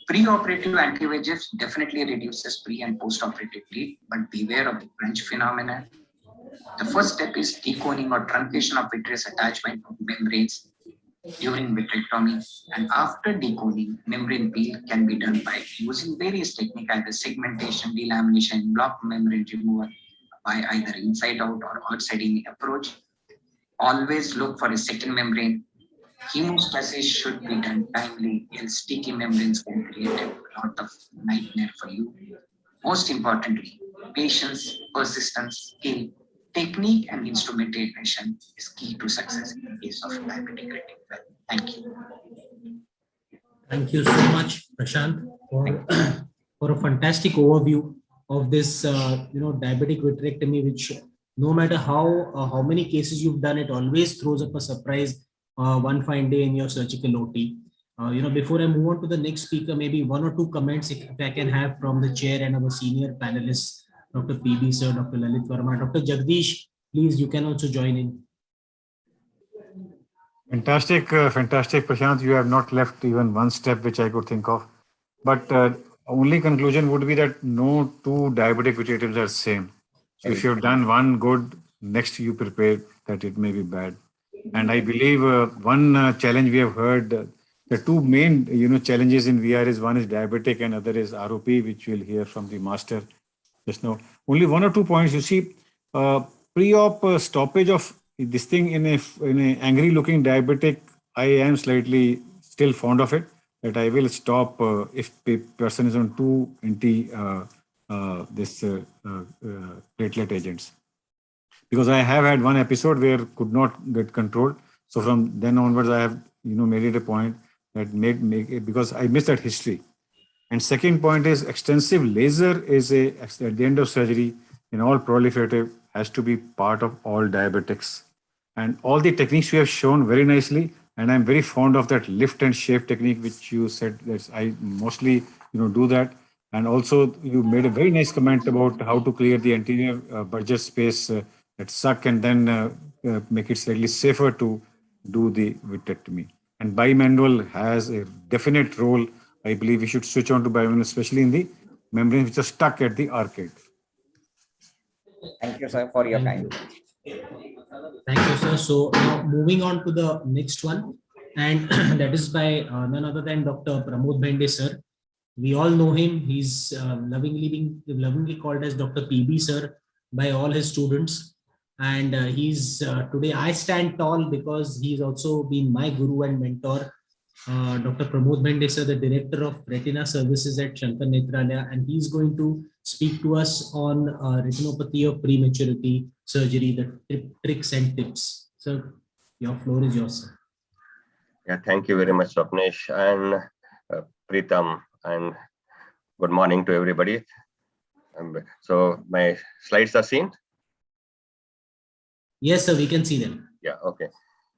Pre-operative anti-VEGF definitely reduces pre and post-operative bleed, but beware of the crunch phenomenon. The first step is deconing or truncation of vitreous attachment of membranes during vitrectomy, and after deconing, membrane peel can be done by using various techniques, either segmentation, delamination, block membrane removal by either inside out or outside in approach. Always look for a second membrane. Hemostasis should be done timely, else sticky membranes can create a lot of nightmare for you. Most importantly, patience, persistence, skill, technique and instrumentation is key to success in the case of diabetic retinopathy. Thank you. Thank you so much, Prashant, for a fantastic overview of this, diabetic vitrectomy, which no matter how many cases you've done, it always throws up a surprise one fine day in your surgical OT. Before I move on to the next speaker, maybe 1 or 2 comments if I can have from the chair and our senior panelists, Dr. PB sir, Dr. Lalit Verma, Dr. Jagdish, please, you can also join in. Fantastic, Prashant. You have not left even one step which I could think of. But only conclusion would be that no two diabetic vitrectomies are same. So if you've done one good, next you prepare that it may be bad. And I believe one challenge we have heard, the two main challenges in VR is one is diabetic and other is ROP, which we'll hear from the master just now. Only 1 or 2 points. You see, pre-op stoppage of this thing in a angry looking diabetic, I am slightly still fond of it, that I will stop if the person is on 2 platelet agents. Because I have had one episode where could not get controlled. So from then onwards, I have made it a point that make it, because I missed that history. And second point is extensive laser is at the end of surgery in all proliferative has to be part of all diabetics. And all the techniques you have shown very nicely, and I'm very fond of that lift and shave technique which you said that I mostly do that. And also you made a very nice comment about how to clear the anterior budget space that suck and then make it slightly safer to do the vitrectomy. And bimanual has a definite role. I believe we should switch on to bimanual, especially in the membranes which are stuck at the arcade. Thank you, sir, for your time. Thank you, sir. So now moving on to the next one, and that is by none other than Dr. Pramod Bhende, sir. We all know him. He's lovingly called as Dr. PB, sir, by all his students. And he's today I stand tall because he's also been my guru and mentor. Dr. Pramod Bhende, sir, the director of retina services at Shankar Netralaya, and he's going to speak to us on retinopathy of prematurity surgery, the tricks and tips. So your floor is yours, sir. Yeah, thank you very much, Swapnesh and Pritam, and good morning to everybody. So my slides are seen? Yes, sir, we can see them. Yeah, okay.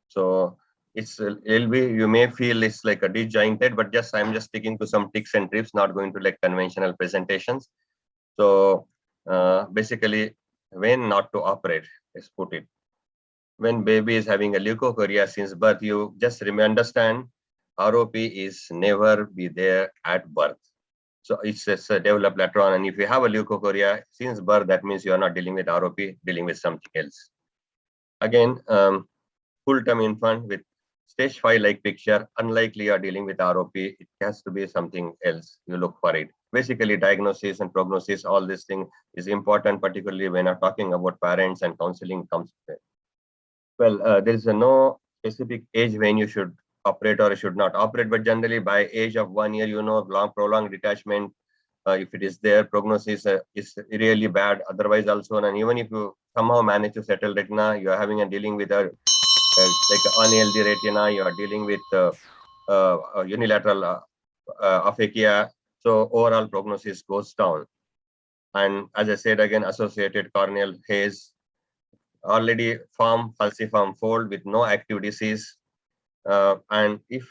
So you may feel it's like a disjointed, but I'm just sticking to some tips and tips, not going to like conventional presentations. So basically, when not to operate, let's put it. When baby is having a leukocoria since birth, you just understand ROP is never be there at birth. So it's developed later on. And if you have a leukocoria since birth, that means you are not dealing with ROP, dealing with something else. Again, full-term infant with stage 5-like picture, unlikely you are dealing with ROP. It has to be something else. You look for it. Basically, diagnosis and prognosis, all this thing is important, particularly when I'm talking about parents and counseling comes. Well, there is no specific age when you should operate or should not operate, but generally by age of 1 year, long prolonged detachment, if it is there, prognosis is really bad. Otherwise also, and even if you somehow manage to settle retina, you are having a dealing with a like unhealthy retina, you are dealing with unilateral aphakia. So overall prognosis goes down. And as I said again, associated corneal haze, already falciform fold with no active disease, and if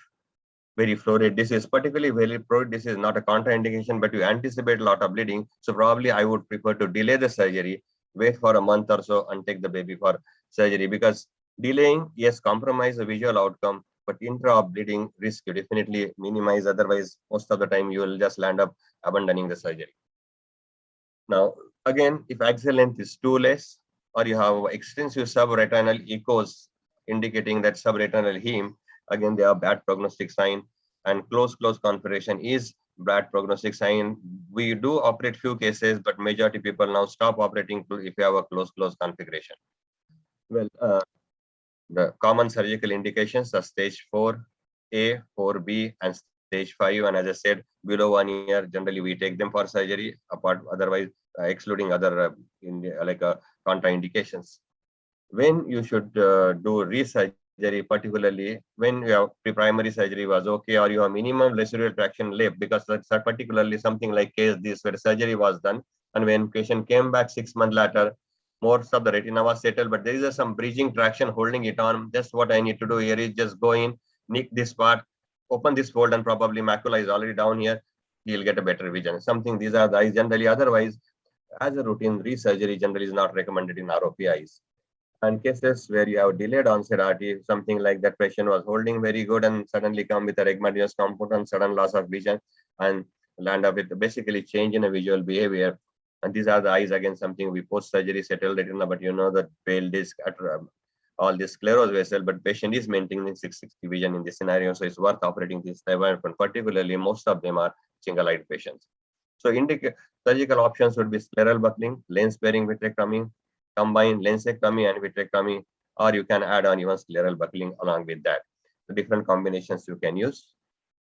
very florid disease, particularly very florid disease, not a contraindication, but you anticipate a lot of bleeding. So probably I would prefer to delay the surgery, wait for a month or so and take the baby for surgery, because delaying, yes, compromise the visual outcome, but intra-op bleeding risk you definitely minimize. Otherwise, most of the time you will just land up abandoning the surgery. Now, again, if axial length is too less, or you have extensive subretinal echoes indicating that subretinal heme, again, they are bad prognostic sign, and close configuration is bad prognostic sign. We do operate few cases, but majority people now stop operating if you have a close configuration. Well, the common surgical indications are stage 4A, 4B, and stage 5. And as I said, below 1 year, generally we take them for surgery, otherwise excluding other contraindications. When you should do resurgery, particularly when your primary surgery was okay, or you have minimum residual traction left, because that's particularly something like case this where surgery was done, and when patient came back 6 months later, most of the retina was settled, but there is some bridging traction holding it on. Just what I need to do here is just go in, nick this part, open this fold, and probably macula is already down here. You'll get a better vision. These are the eyes generally. Otherwise, as a routine, resurgery generally is not recommended in ROP eyes. And cases where you have delayed onset RT, something like that patient was holding very good and suddenly come with a regmatinous compound and sudden loss of vision and land up with basically change in a visual behavior. And these are the eyes, again, something we post-surgery settled retina, but the pale disc, all this sclerosed vessel, but patient is maintaining 660 vision in this scenario. So it's worth operating this type, and particularly most of them are single-eyed patients. So surgical options would be scleral buckling, lens-sparing vitrectomy, combine lensectomy and vitrectomy, or you can add on even scleral buckling along with that. The different combinations you can use.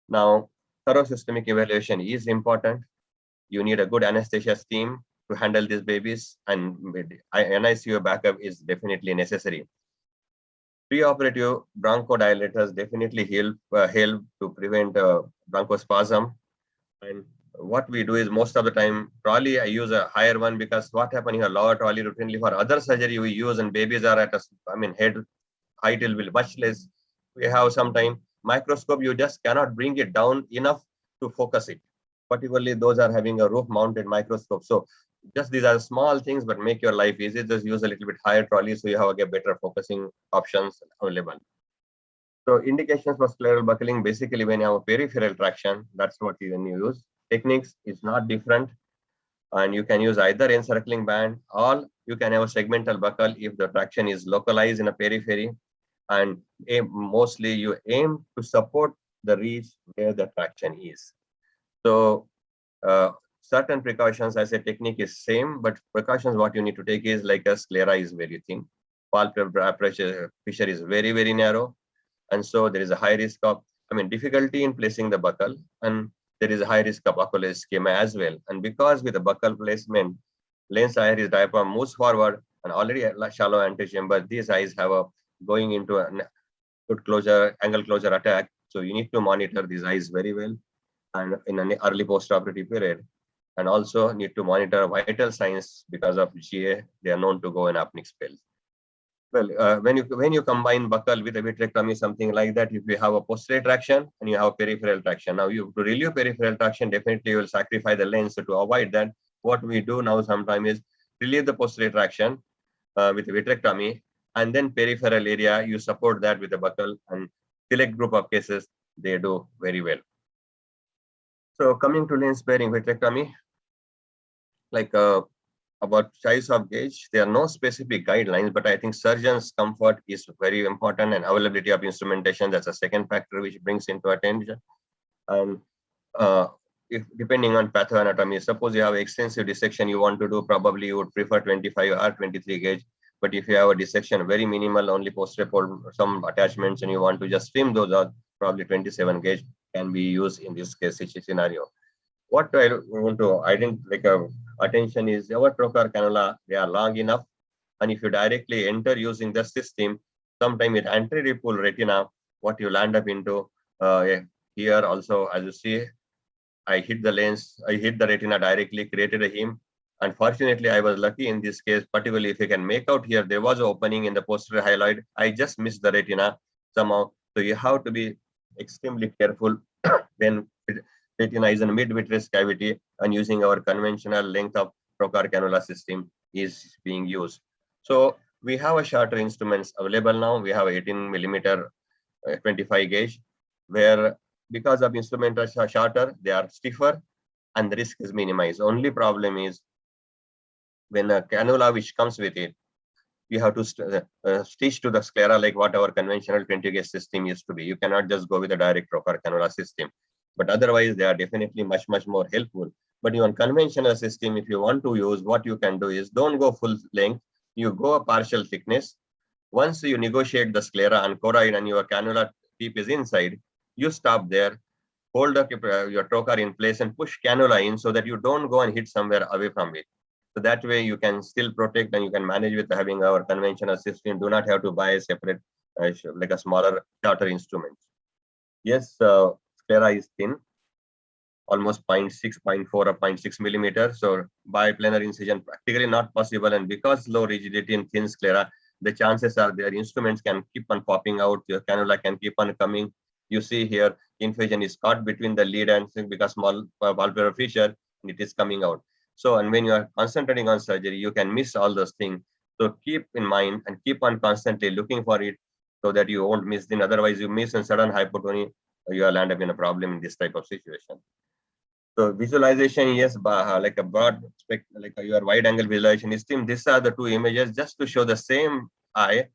Now, thorough systemic evaluation is important. You need a good anesthesia team to handle these babies, and NICU backup is definitely necessary. Preoperative bronchodilators definitely help to prevent bronchospasm. And what we do is most of the time, trolley, I use a higher one, because what happens here, lower trolley routinely for other surgery we use, and babies are at head height will be much less. We have sometimes microscope, you just cannot bring it down enough to focus it. Particularly those are having a roof mounted microscope. So just these are small things, but make your life easy. Just use a little bit higher trolley so you have a better focusing options available. So indications for scleral buckling, basically when you have a peripheral traction, that's what you use. Techniques is not different, and you can use either encircling band, or you can have a segmental buckle if the traction is localized in a periphery, and mostly you aim to support the reach where the traction is. So certain precautions, I say technique is same, but precautions what you need to take is like a sclera is very thin, palpebral pressure fissure is very, very narrow, and so there is a high risk of difficulty in placing the buckle, and there is a high risk of ocular ischemia as well. And because with the buckle placement, lens iris diaphragm moves forward and already a shallow antechamber, these eyes have a going into a good closure, angle closure attack. So you need to monitor these eyes very well, and in an early postoperative period, and also need to monitor vital signs because of GA. They are known to go in apneic spells. Well, when you combine buccal with a vitrectomy, something like that, if you have a posterior traction and you have peripheral traction, now to relieve peripheral traction, definitely you will sacrifice the lens. So to avoid that, what we do now sometimes is relieve the posterior traction with a vitrectomy, and then peripheral area, you support that with a buccal, and select group of cases, they do very well. So coming to lens sparing vitrectomy, about size of gauge, there are no specific guidelines, but I think surgeons' comfort is very important, and availability of instrumentation, that's a second factor which brings into attention. And if depending on pathoanatomy, suppose you have extensive dissection you want to do, probably you would prefer 25 or 23 gauge. But if you have a dissection very minimal, only posterior pole, some attachments, and you want to just trim those out, probably 27 gauge can be used in this case scenario. What I want to attention is our trocar cannula, they are long enough. And if you directly enter using the system, sometime with anterior retina, what you land up into here also, as you see, I hit the lens, I hit the retina directly, created a heme. Unfortunately, I was lucky in this case, particularly if you can make out here, there was an opening in the posterior hyaloid. I just missed the retina somehow. So you have to be extremely careful when retina is in mid-vitreous cavity and using our conventional length of trocar cannula system is being used. So we have a shorter instruments available now. We have 18 millimeter 25 gauge, where because of instrument are shorter, they are stiffer and the risk is minimized. Only problem is when a cannula which comes with it, you have to stitch to the sclera like what our conventional 20 gauge system used to be. You cannot just go with a direct trocar cannula system. But otherwise, they are definitely much more helpful. But even conventional system, if you want to use, what you can do is don't go full length. You go a partial thickness. Once you negotiate the sclera and choroid and your cannula tip is inside, you stop there, hold up your trocar in place and push cannula in so that you don't go and hit somewhere away from it. So that way you can still protect and you can manage with having our conventional system. Do not have to buy a separate, like a smaller, shorter instrument. Yes, sclera is thin, almost 0.6, 0.4 or 0.6 millimeter. So biplanar incision practically not possible. And because low rigidity and thin sclera, the chances are their instruments can keep on popping out. Your cannula can keep on coming. You see here, infusion is caught between the lead and because small valvular fissure, and it is coming out. So, and when you are concentrating on surgery, you can miss all those things. So keep in mind and keep on constantly looking for it so that you won't miss them. Otherwise, you miss and sudden hypotonia, you will end up in a problem in this type of situation. So visualization, yes, like a broad, like your wide angle visualization system. These are the two images just to show the same eye.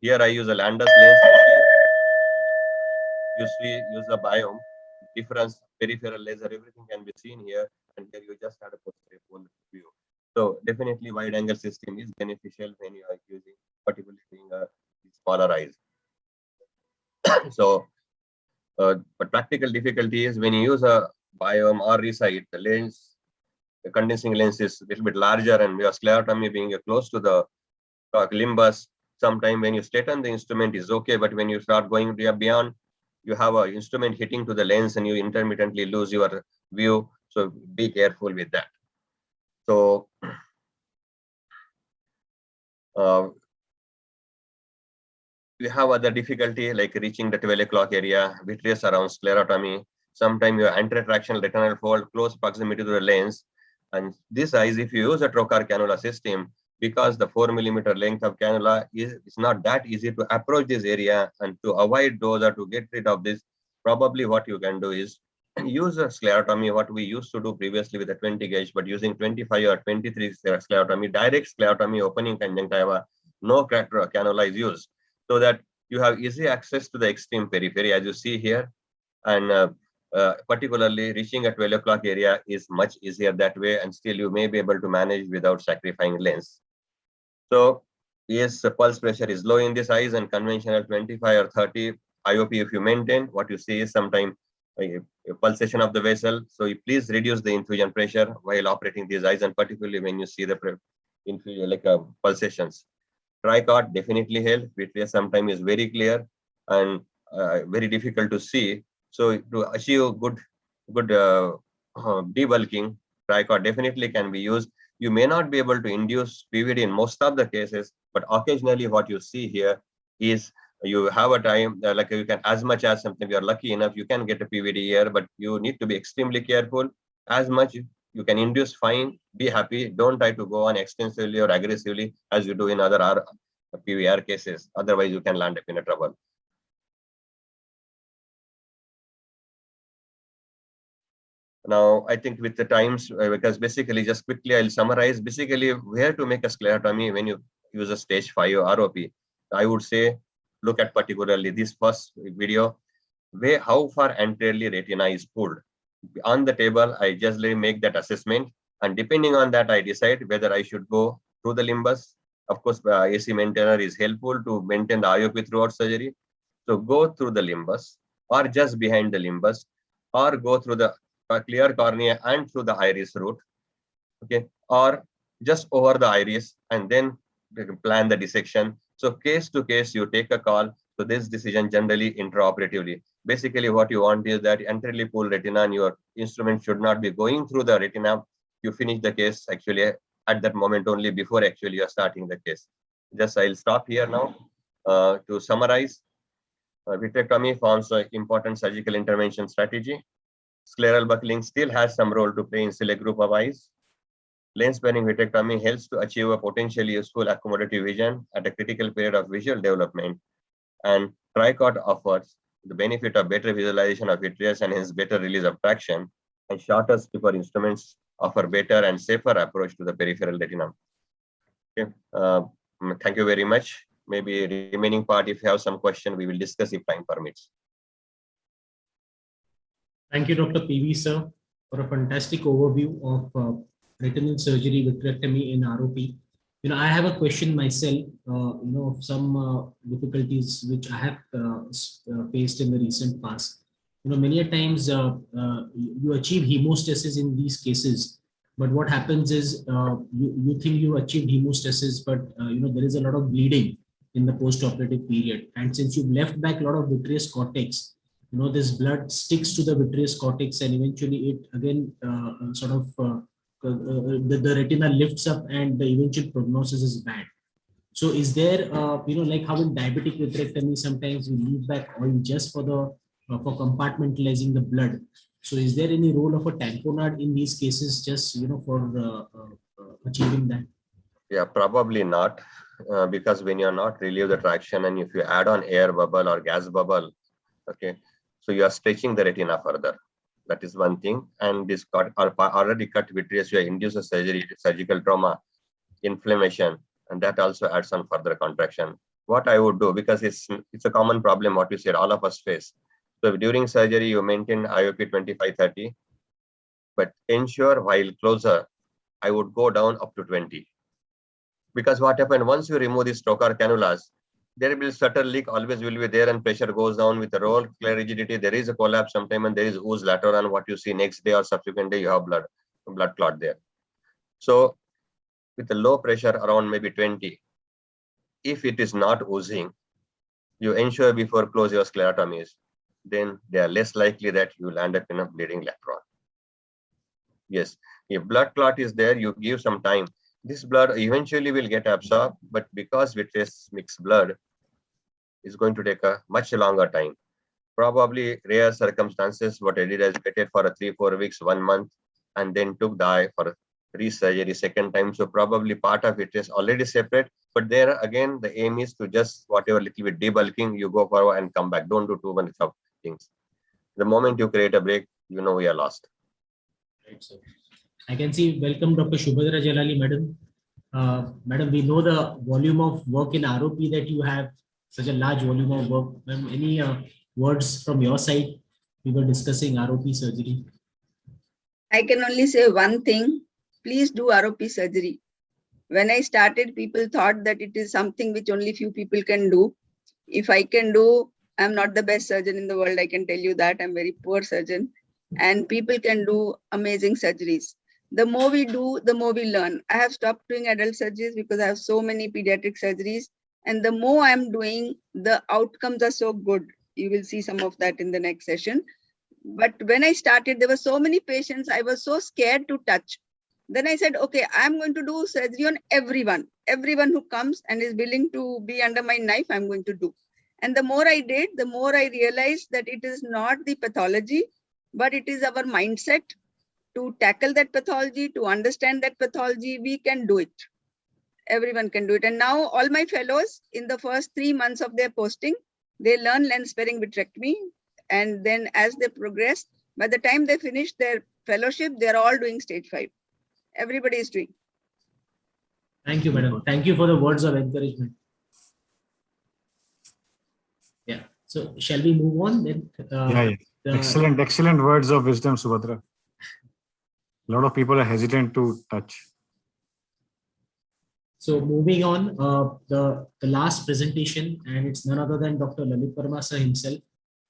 Here I use a Landis lens. You see, use the biome, difference, peripheral laser, everything can be seen here. And here you just had a posterior pole view. So definitely wide angle system is beneficial when you are using, particularly in smaller eyes. So, but practical difficulty is when you use a biome or ReSight, the lens, the condensing lens is a little bit larger and your sclerotomy being close to the limbus. Sometimes when you straighten the instrument is okay, but when you start going beyond, you have an instrument hitting to the lens and you intermittently lose your view. So be careful with that. So you have other difficulty like reaching the 12 o'clock area, vitreous around sclerotomy. Sometimes your antiretractional retinal fold, close proximity to the lens. And this eyes, if you use a trocar cannula system, because the 4 millimeter length of cannula is not that easy to approach this area, and to avoid those or to get rid of this, probably what you can do is use a sclerotomy, what we used to do previously with a 20 gauge, but using 25 or 23 sclerotomy, direct sclerotomy opening conjunctiva, no cannula is used, so that you have easy access to the extreme periphery, as you see here. And particularly reaching a 12 o'clock area is much easier that way, and still you may be able to manage without sacrificing lens. So yes, the pulse pressure is low in this eyes, and conventional 25 or 30 IOP, if you maintain, what you see is sometimes a pulsation of the vessel. So you please reduce the infusion pressure while operating these eyes, and particularly when you see the infusion like pulsations. Tricot definitely help. Vitreous sometimes is very clear and very difficult to see. So to achieve good debulking, tricot definitely can be used. You may not be able to induce PVD in most of the cases, but occasionally what you see here is you have a time like you can, as much as something you are lucky enough, you can get a PVD here, but you need to be extremely careful. As much you can induce, fine, be happy. Don't try to go on extensively or aggressively as you do in other PVR cases. Otherwise, you can land up in a trouble. Now, I think with the times, because basically just quickly, I'll summarize basically where to make a sclerotomy when you use a stage 5 ROP. I would say, look at particularly this first video, where how far anteriorly retina is pulled. On the table, I just make that assessment. And depending on that, I decide whether I should go through the limbus. Of course, AC maintainer is helpful to maintain the IOP throughout surgery. So go through the limbus or just behind the limbus, or go through the clear cornea and through the iris route, okay, or just over the iris and then plan the dissection. So case to case, you take a call. So this decision generally intraoperatively. Basically, what you want is that entirely full retina and your instrument should not be going through the retina. You finish the case actually at that moment only before actually you're starting the case. Just I'll stop here now. To summarize, vitrectomy forms an important surgical intervention strategy. Scleral buckling still has some role to play in select group of eyes. Lens sparing vitrectomy helps to achieve a potentially useful accommodative vision at a critical period of visual development. And Tricot offers the benefit of better visualization of vitreous and hence better release of traction, and shorter stiffer instruments offer better and safer approach to the peripheral retina. Okay. Thank you very much. Maybe remaining part, if you have some question, we will discuss if time permits. Thank you, Dr. PV, sir, for a fantastic overview of retinal surgery vitrectomy in ROP. I have a question myself, of some difficulties which I have faced in the recent past. Many a times you achieve hemostasis in these cases, but what happens is you think you achieved hemostasis, but there is a lot of bleeding in the post-operative period. And since you've left back a lot of vitreous cortex, this blood sticks to the vitreous cortex, and eventually it again the retina lifts up and the eventual prognosis is bad. So is there, like how in diabetic vitrectomy, sometimes we leave back oil just for the for compartmentalizing the blood. So is there any role of a tamponade in these cases, just, for achieving that? Yeah, probably not, because when you're not relieve the traction and if you add on air bubble or gas bubble, okay, so you are stretching the retina further. That is one thing. And this already cut vitreous, you induce a surgical trauma, inflammation, and that also adds on further contraction. What I would do, because it's a common problem, what you said, all of us face. So during surgery, you maintain IOP 25-30, but ensure while closer, I would go down up to 20. Because what happened, once you remove these trocar cannulas, there will be subtle leak, always will be there, and pressure goes down with the roll, clear rigidity. There is a collapse sometime, and there is ooze later on. What you see next day or subsequent day, you have blood clot there. So with the low pressure around maybe 20, if it is not oozing, you ensure before close your sclerotomies, then they are less likely that you will end up in a bleeding lateral. Yes, if blood clot is there, you give some time. This blood eventually will get absorbed, but because vitreous mixed blood is going to take a much longer time. Probably rare circumstances, what I did is waited for 3-4 weeks, 1 month, and then took the eye for resurgery second time. So probably part of it is already separate, but there again, the aim is to just whatever little bit debulking, you go forward and come back. Don't do too much of things. The moment you create a break, we are lost. Right, sir. I can see, welcome Dr. Shubhadra Jalali, madam. Madam, we know the volume of work in ROP that you have, such a large volume of work. Any words from your side? We were discussing ROP surgery. I can only say one thing. Please do ROP surgery. When I started, people thought that it is something which only few people can do. If I can do, I'm not the best surgeon in the world. I can tell you that. I'm a very poor surgeon. And people can do amazing surgeries. The more we do, the more we learn. I have stopped doing adult surgeries because I have so many pediatric surgeries. And the more I'm doing, the outcomes are so good. You will see some of that in the next session. But when I started, there were so many patients, I was so scared to touch. Then I said, okay, I'm going to do surgery on everyone. Everyone who comes and is willing to be under my knife, I'm going to do. And the more I did, the more I realized that it is not the pathology, but it is our mindset to tackle that pathology, to understand that pathology. We can do it. Everyone can do it. And now all my fellows, in the first 3 months of their posting, they learn lens sparing vitrectomy. And then as they progress, by the time they finish their fellowship, they're all doing stage 5. Everybody is doing. Thank you, madam. Thank you for the words of encouragement. Yeah. So shall we move on then? Yeah. Excellent words of wisdom, Subhadra. A lot of people are hesitant to touch. So moving on, the last presentation, and it's none other than Dr. Lalit Verma sir himself.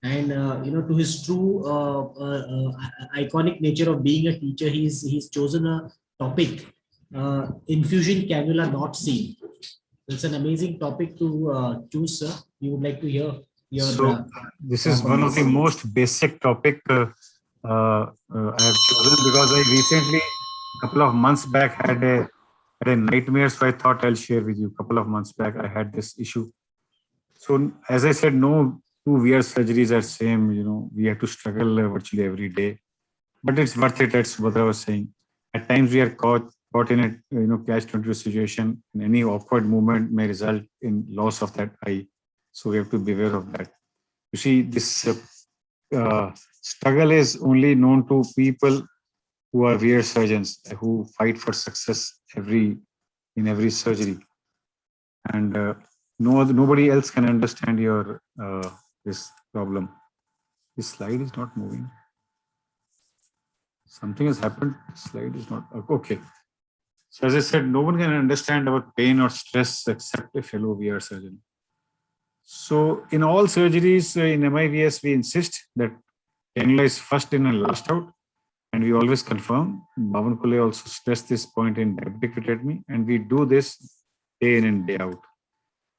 And to his true iconic nature of being a teacher, he's chosen a topic, infusion cannula not seen. It's an amazing topic to choose, sir. We would like to hear your So this is thought on one of the this. most basic topic I have chosen because I recently, a couple of months back, had a nightmare. So I thought I'll share with you. A couple of months back, I had this issue. So as I said, no two VR surgeries are same. We have to struggle virtually every day, but it's worth it. That's what I was saying. At times we are caught in a catch-22 situation, and any awkward movement may result in loss of that eye. So we have to be aware of that. You see, this struggle is only known to people who are VR surgeons, who fight for success in every surgery, and nobody else can understand your this problem. This slide is not moving. Something has happened. Slide is not okay. So as I said, no one can understand our pain or stress except a fellow VR surgeon. So in all surgeries in MIVS, we insist that cannula is first in and last out, and we always confirm. Bhavan Kule also stressed this point in diabetic vitrectomy, and we do this day in and day out.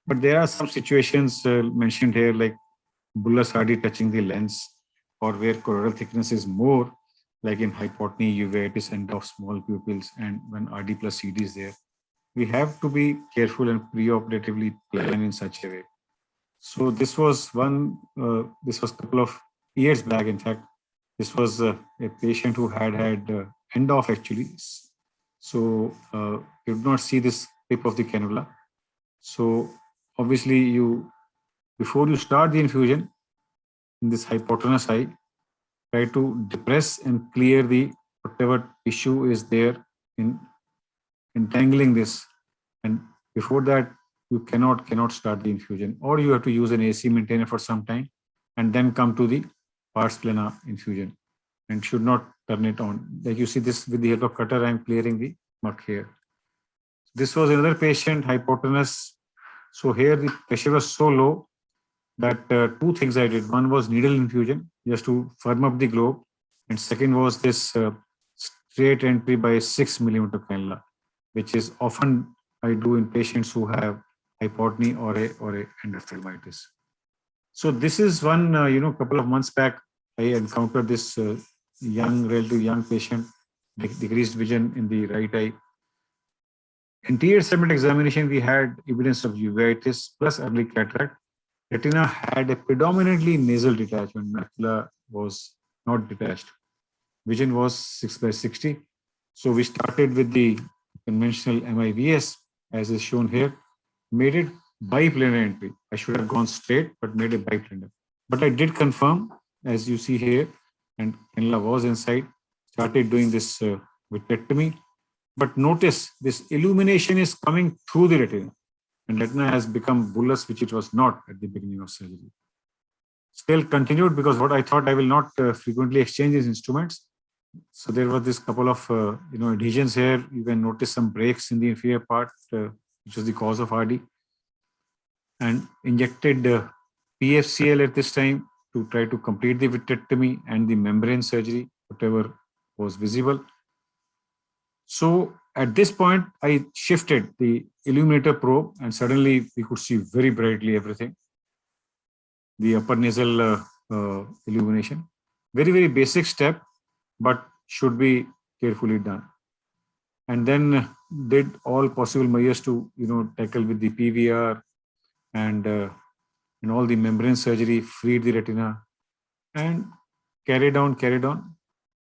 But there are some situations mentioned here, like bullous RD touching the lens, or where choroidal thickness is more, like in hypotony, uveitis, and of small pupils, and when RD plus CD is there. We have to be careful and preoperatively plan in such a way. So this was a couple of years back. In fact, this was a patient who had end off actually. So you did not see this tip of the cannula. So obviously before you start the infusion in this hypotenuse eye, try to depress and clear whatever tissue is there in entangling this. And before that, you cannot start the infusion, or you have to use an AC maintainer for some time and then come to the pars plana infusion, and should not turn it on. Like you see this, with the help of cutter, I'm clearing the muck here. This was another patient, hypotenuse. So here the pressure was so low that two things I did. One was needle infusion just to firm up the globe, and second was this straight entry by 6 millimeter cannula, which is often I do in patients who have hypotony or a endophthalmitis. So this is one, couple of months back, I encountered this relatively young patient, decreased vision in the right eye. Anterior segment examination, we had evidence of uveitis plus early cataract. Retina had a predominantly nasal detachment. Macula was not detached. Vision was 6/60. So we started with the conventional MIVS, as is shown here, made it biplanar entry. I should have gone straight, but made it biplanar. But I did confirm, as you see here, and cannula was inside, started doing this vitrectomy. But notice this illumination is coming through the retina, and retina has become bullous, which it was not at the beginning of surgery. Still continued, because what I thought I will not frequently exchange these instruments. So there was this couple of adhesions here. You can notice some breaks in the inferior part, which was the cause of RD. And injected PFCL at this time to try to complete the vitrectomy and the membrane surgery, whatever was visible. So at this point, I shifted the illuminator probe, and suddenly we could see very brightly everything. The upper nasal illumination. Very, very basic step, but should be carefully done. And then did all possible measures to tackle with the PVR and all the membrane surgery, freed the retina, and carried on.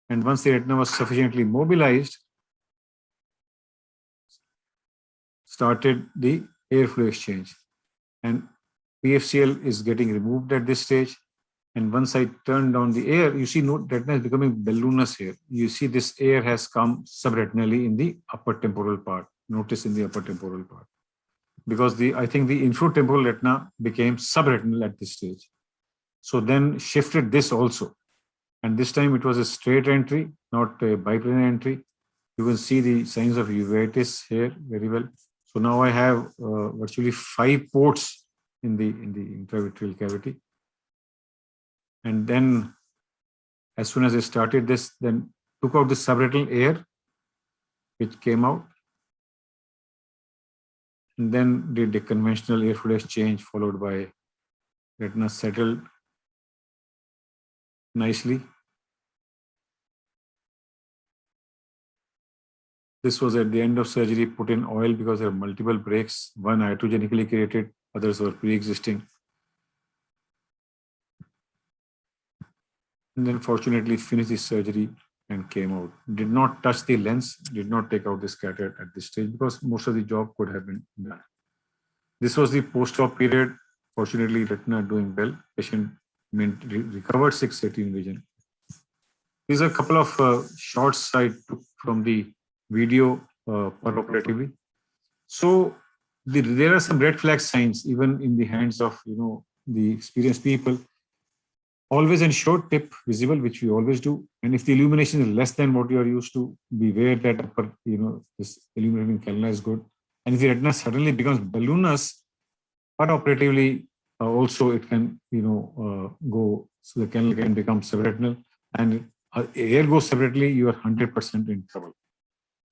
And once the retina was sufficiently mobilized, started the airflow exchange. And PFCL is getting removed at this stage. And once I turn down the air, you see retina is becoming balloonous here. You see this air has come subretinally in the upper temporal part. Notice in the upper temporal part. Because I think the infratemporal retina became subretinal at this stage. So then shifted this also. And this time it was a straight entry, not a biplanar entry. You can see the signs of uveitis here very well. So now I have virtually 5 ports in the intravitreal cavity. And then as soon as I started this, then took out the subretinal air, which came out. And then did the conventional air fluid exchange, followed by retina settled nicely. This was at the end of surgery, put in oil because there are multiple breaks, one iatrogenically created, others were pre-existing. And then fortunately finished the surgery and came out. Did not touch the lens, did not take out the scatter at this stage because most of the job could have been done. This was the post-op period. Fortunately, retina doing well. Patient recovered 6/18 vision. These are a couple of shots I took from the video operatively. So there are some red flag signs even in the hands of the experienced people. Always ensure tip visible, which we always do. And if the illumination is less than what you are used to, beware that this illuminating canula is good. And if the retina suddenly becomes balloonous, operatively also it can go, so the canula can become subretinal, and air goes separately, you are 100% in trouble.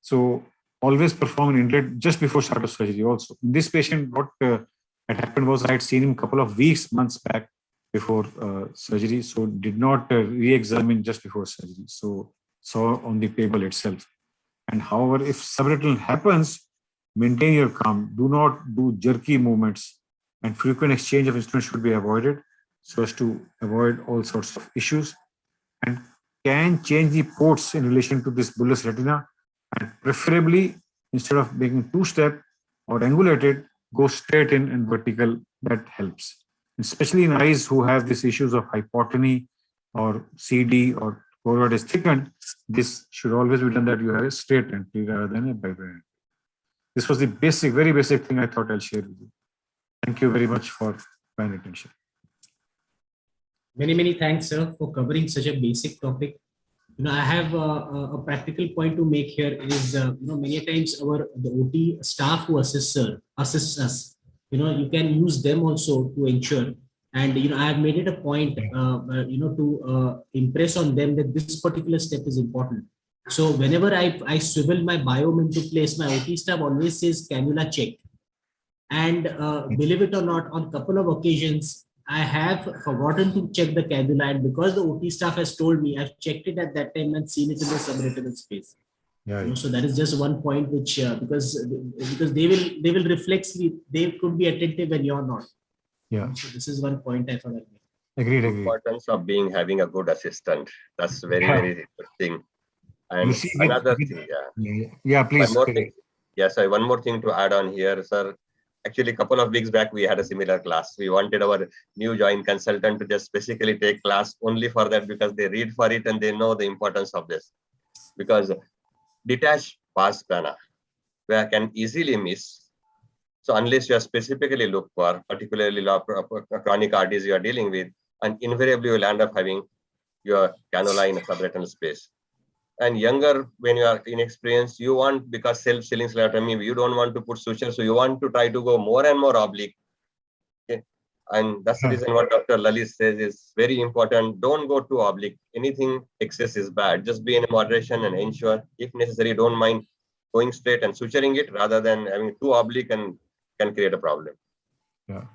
So always perform an inlet just before start of surgery also. In this patient, what had happened was I had seen him a couple of months back before surgery, so did not re-examine just before surgery. So saw on the table itself. And however, if subretinal happens, maintain your calm. Do not do jerky movements, and frequent exchange of instruments should be avoided so as to avoid all sorts of issues. And can change the ports in relation to this bullous retina, and preferably instead of making two-step or angulated, go straight in and vertical. That helps, especially in eyes who have these issues of hypotony or CD or choroid is thickened. This should always be done that you have a straight entry rather than a bivalent entry. This was the basic, very basic thing I thought I'll share with you. Thank you very much for kind attention. Many thanks, sir, for covering such a basic topic. I have a practical point to make here is, many times the OT staff who assists us, you can use them also to ensure. And, I have made it a point, to impress on them that this particular step is important. So whenever I swivel my biome into place, my OT staff always says cannula checked. And believe it or not, on a couple of occasions, I have forgotten to check the cannula, and because the OT staff has told me, I've checked it at that time and seen it in the subretinal space. Yeah. So that is just one point which because they will reflexively, they could be attentive when you're not. Yeah. So this is one point I thought I'd make. Agreed. Importance of having a good assistant. That's very interesting. And another thing, please. One more thing. Yes, one more thing to add on here, sir. Actually, a couple of weeks back, we had a similar class. We wanted our new joint consultant to just basically take class only for that, because they read for it and they know the importance of this. Because detached pars plana, where can easily miss. So unless you are specifically look for, particularly chronic arteries you are dealing with, and invariably you will end up having your cannula in a subretinal space. And younger, when you are inexperienced, you want, because self-sealing sclerotomy, you don't want to put suture, so you want to try to go more and more oblique. Okay? And that's the reason what Dr. Lalit says is very important. Don't go too oblique. Anything excess is bad. Just be in moderation and ensure, if necessary, don't mind going straight and suturing it rather than having too oblique and can create a problem. Yeah.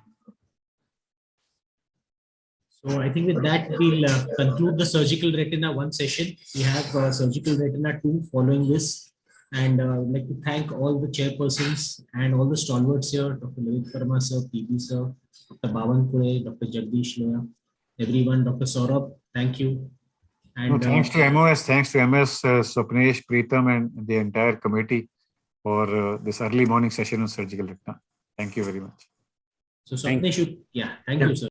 So I think with that, we'll conclude the surgical retina 1 session. We have surgical retina 2 following this. And I'd like to thank all the chairpersons and all the stalwarts here, Dr. Lalit Verma sir, PB sir, Dr. Bhavan Pure, Dr. Jagdish Loya, everyone, Dr. Saurabh, thank you. And thanks to MOS, Swapnesh, Preetham, and the entire committee for this early morning session on surgical retina. Thank you very much. So Swapnesh, thank you, sir.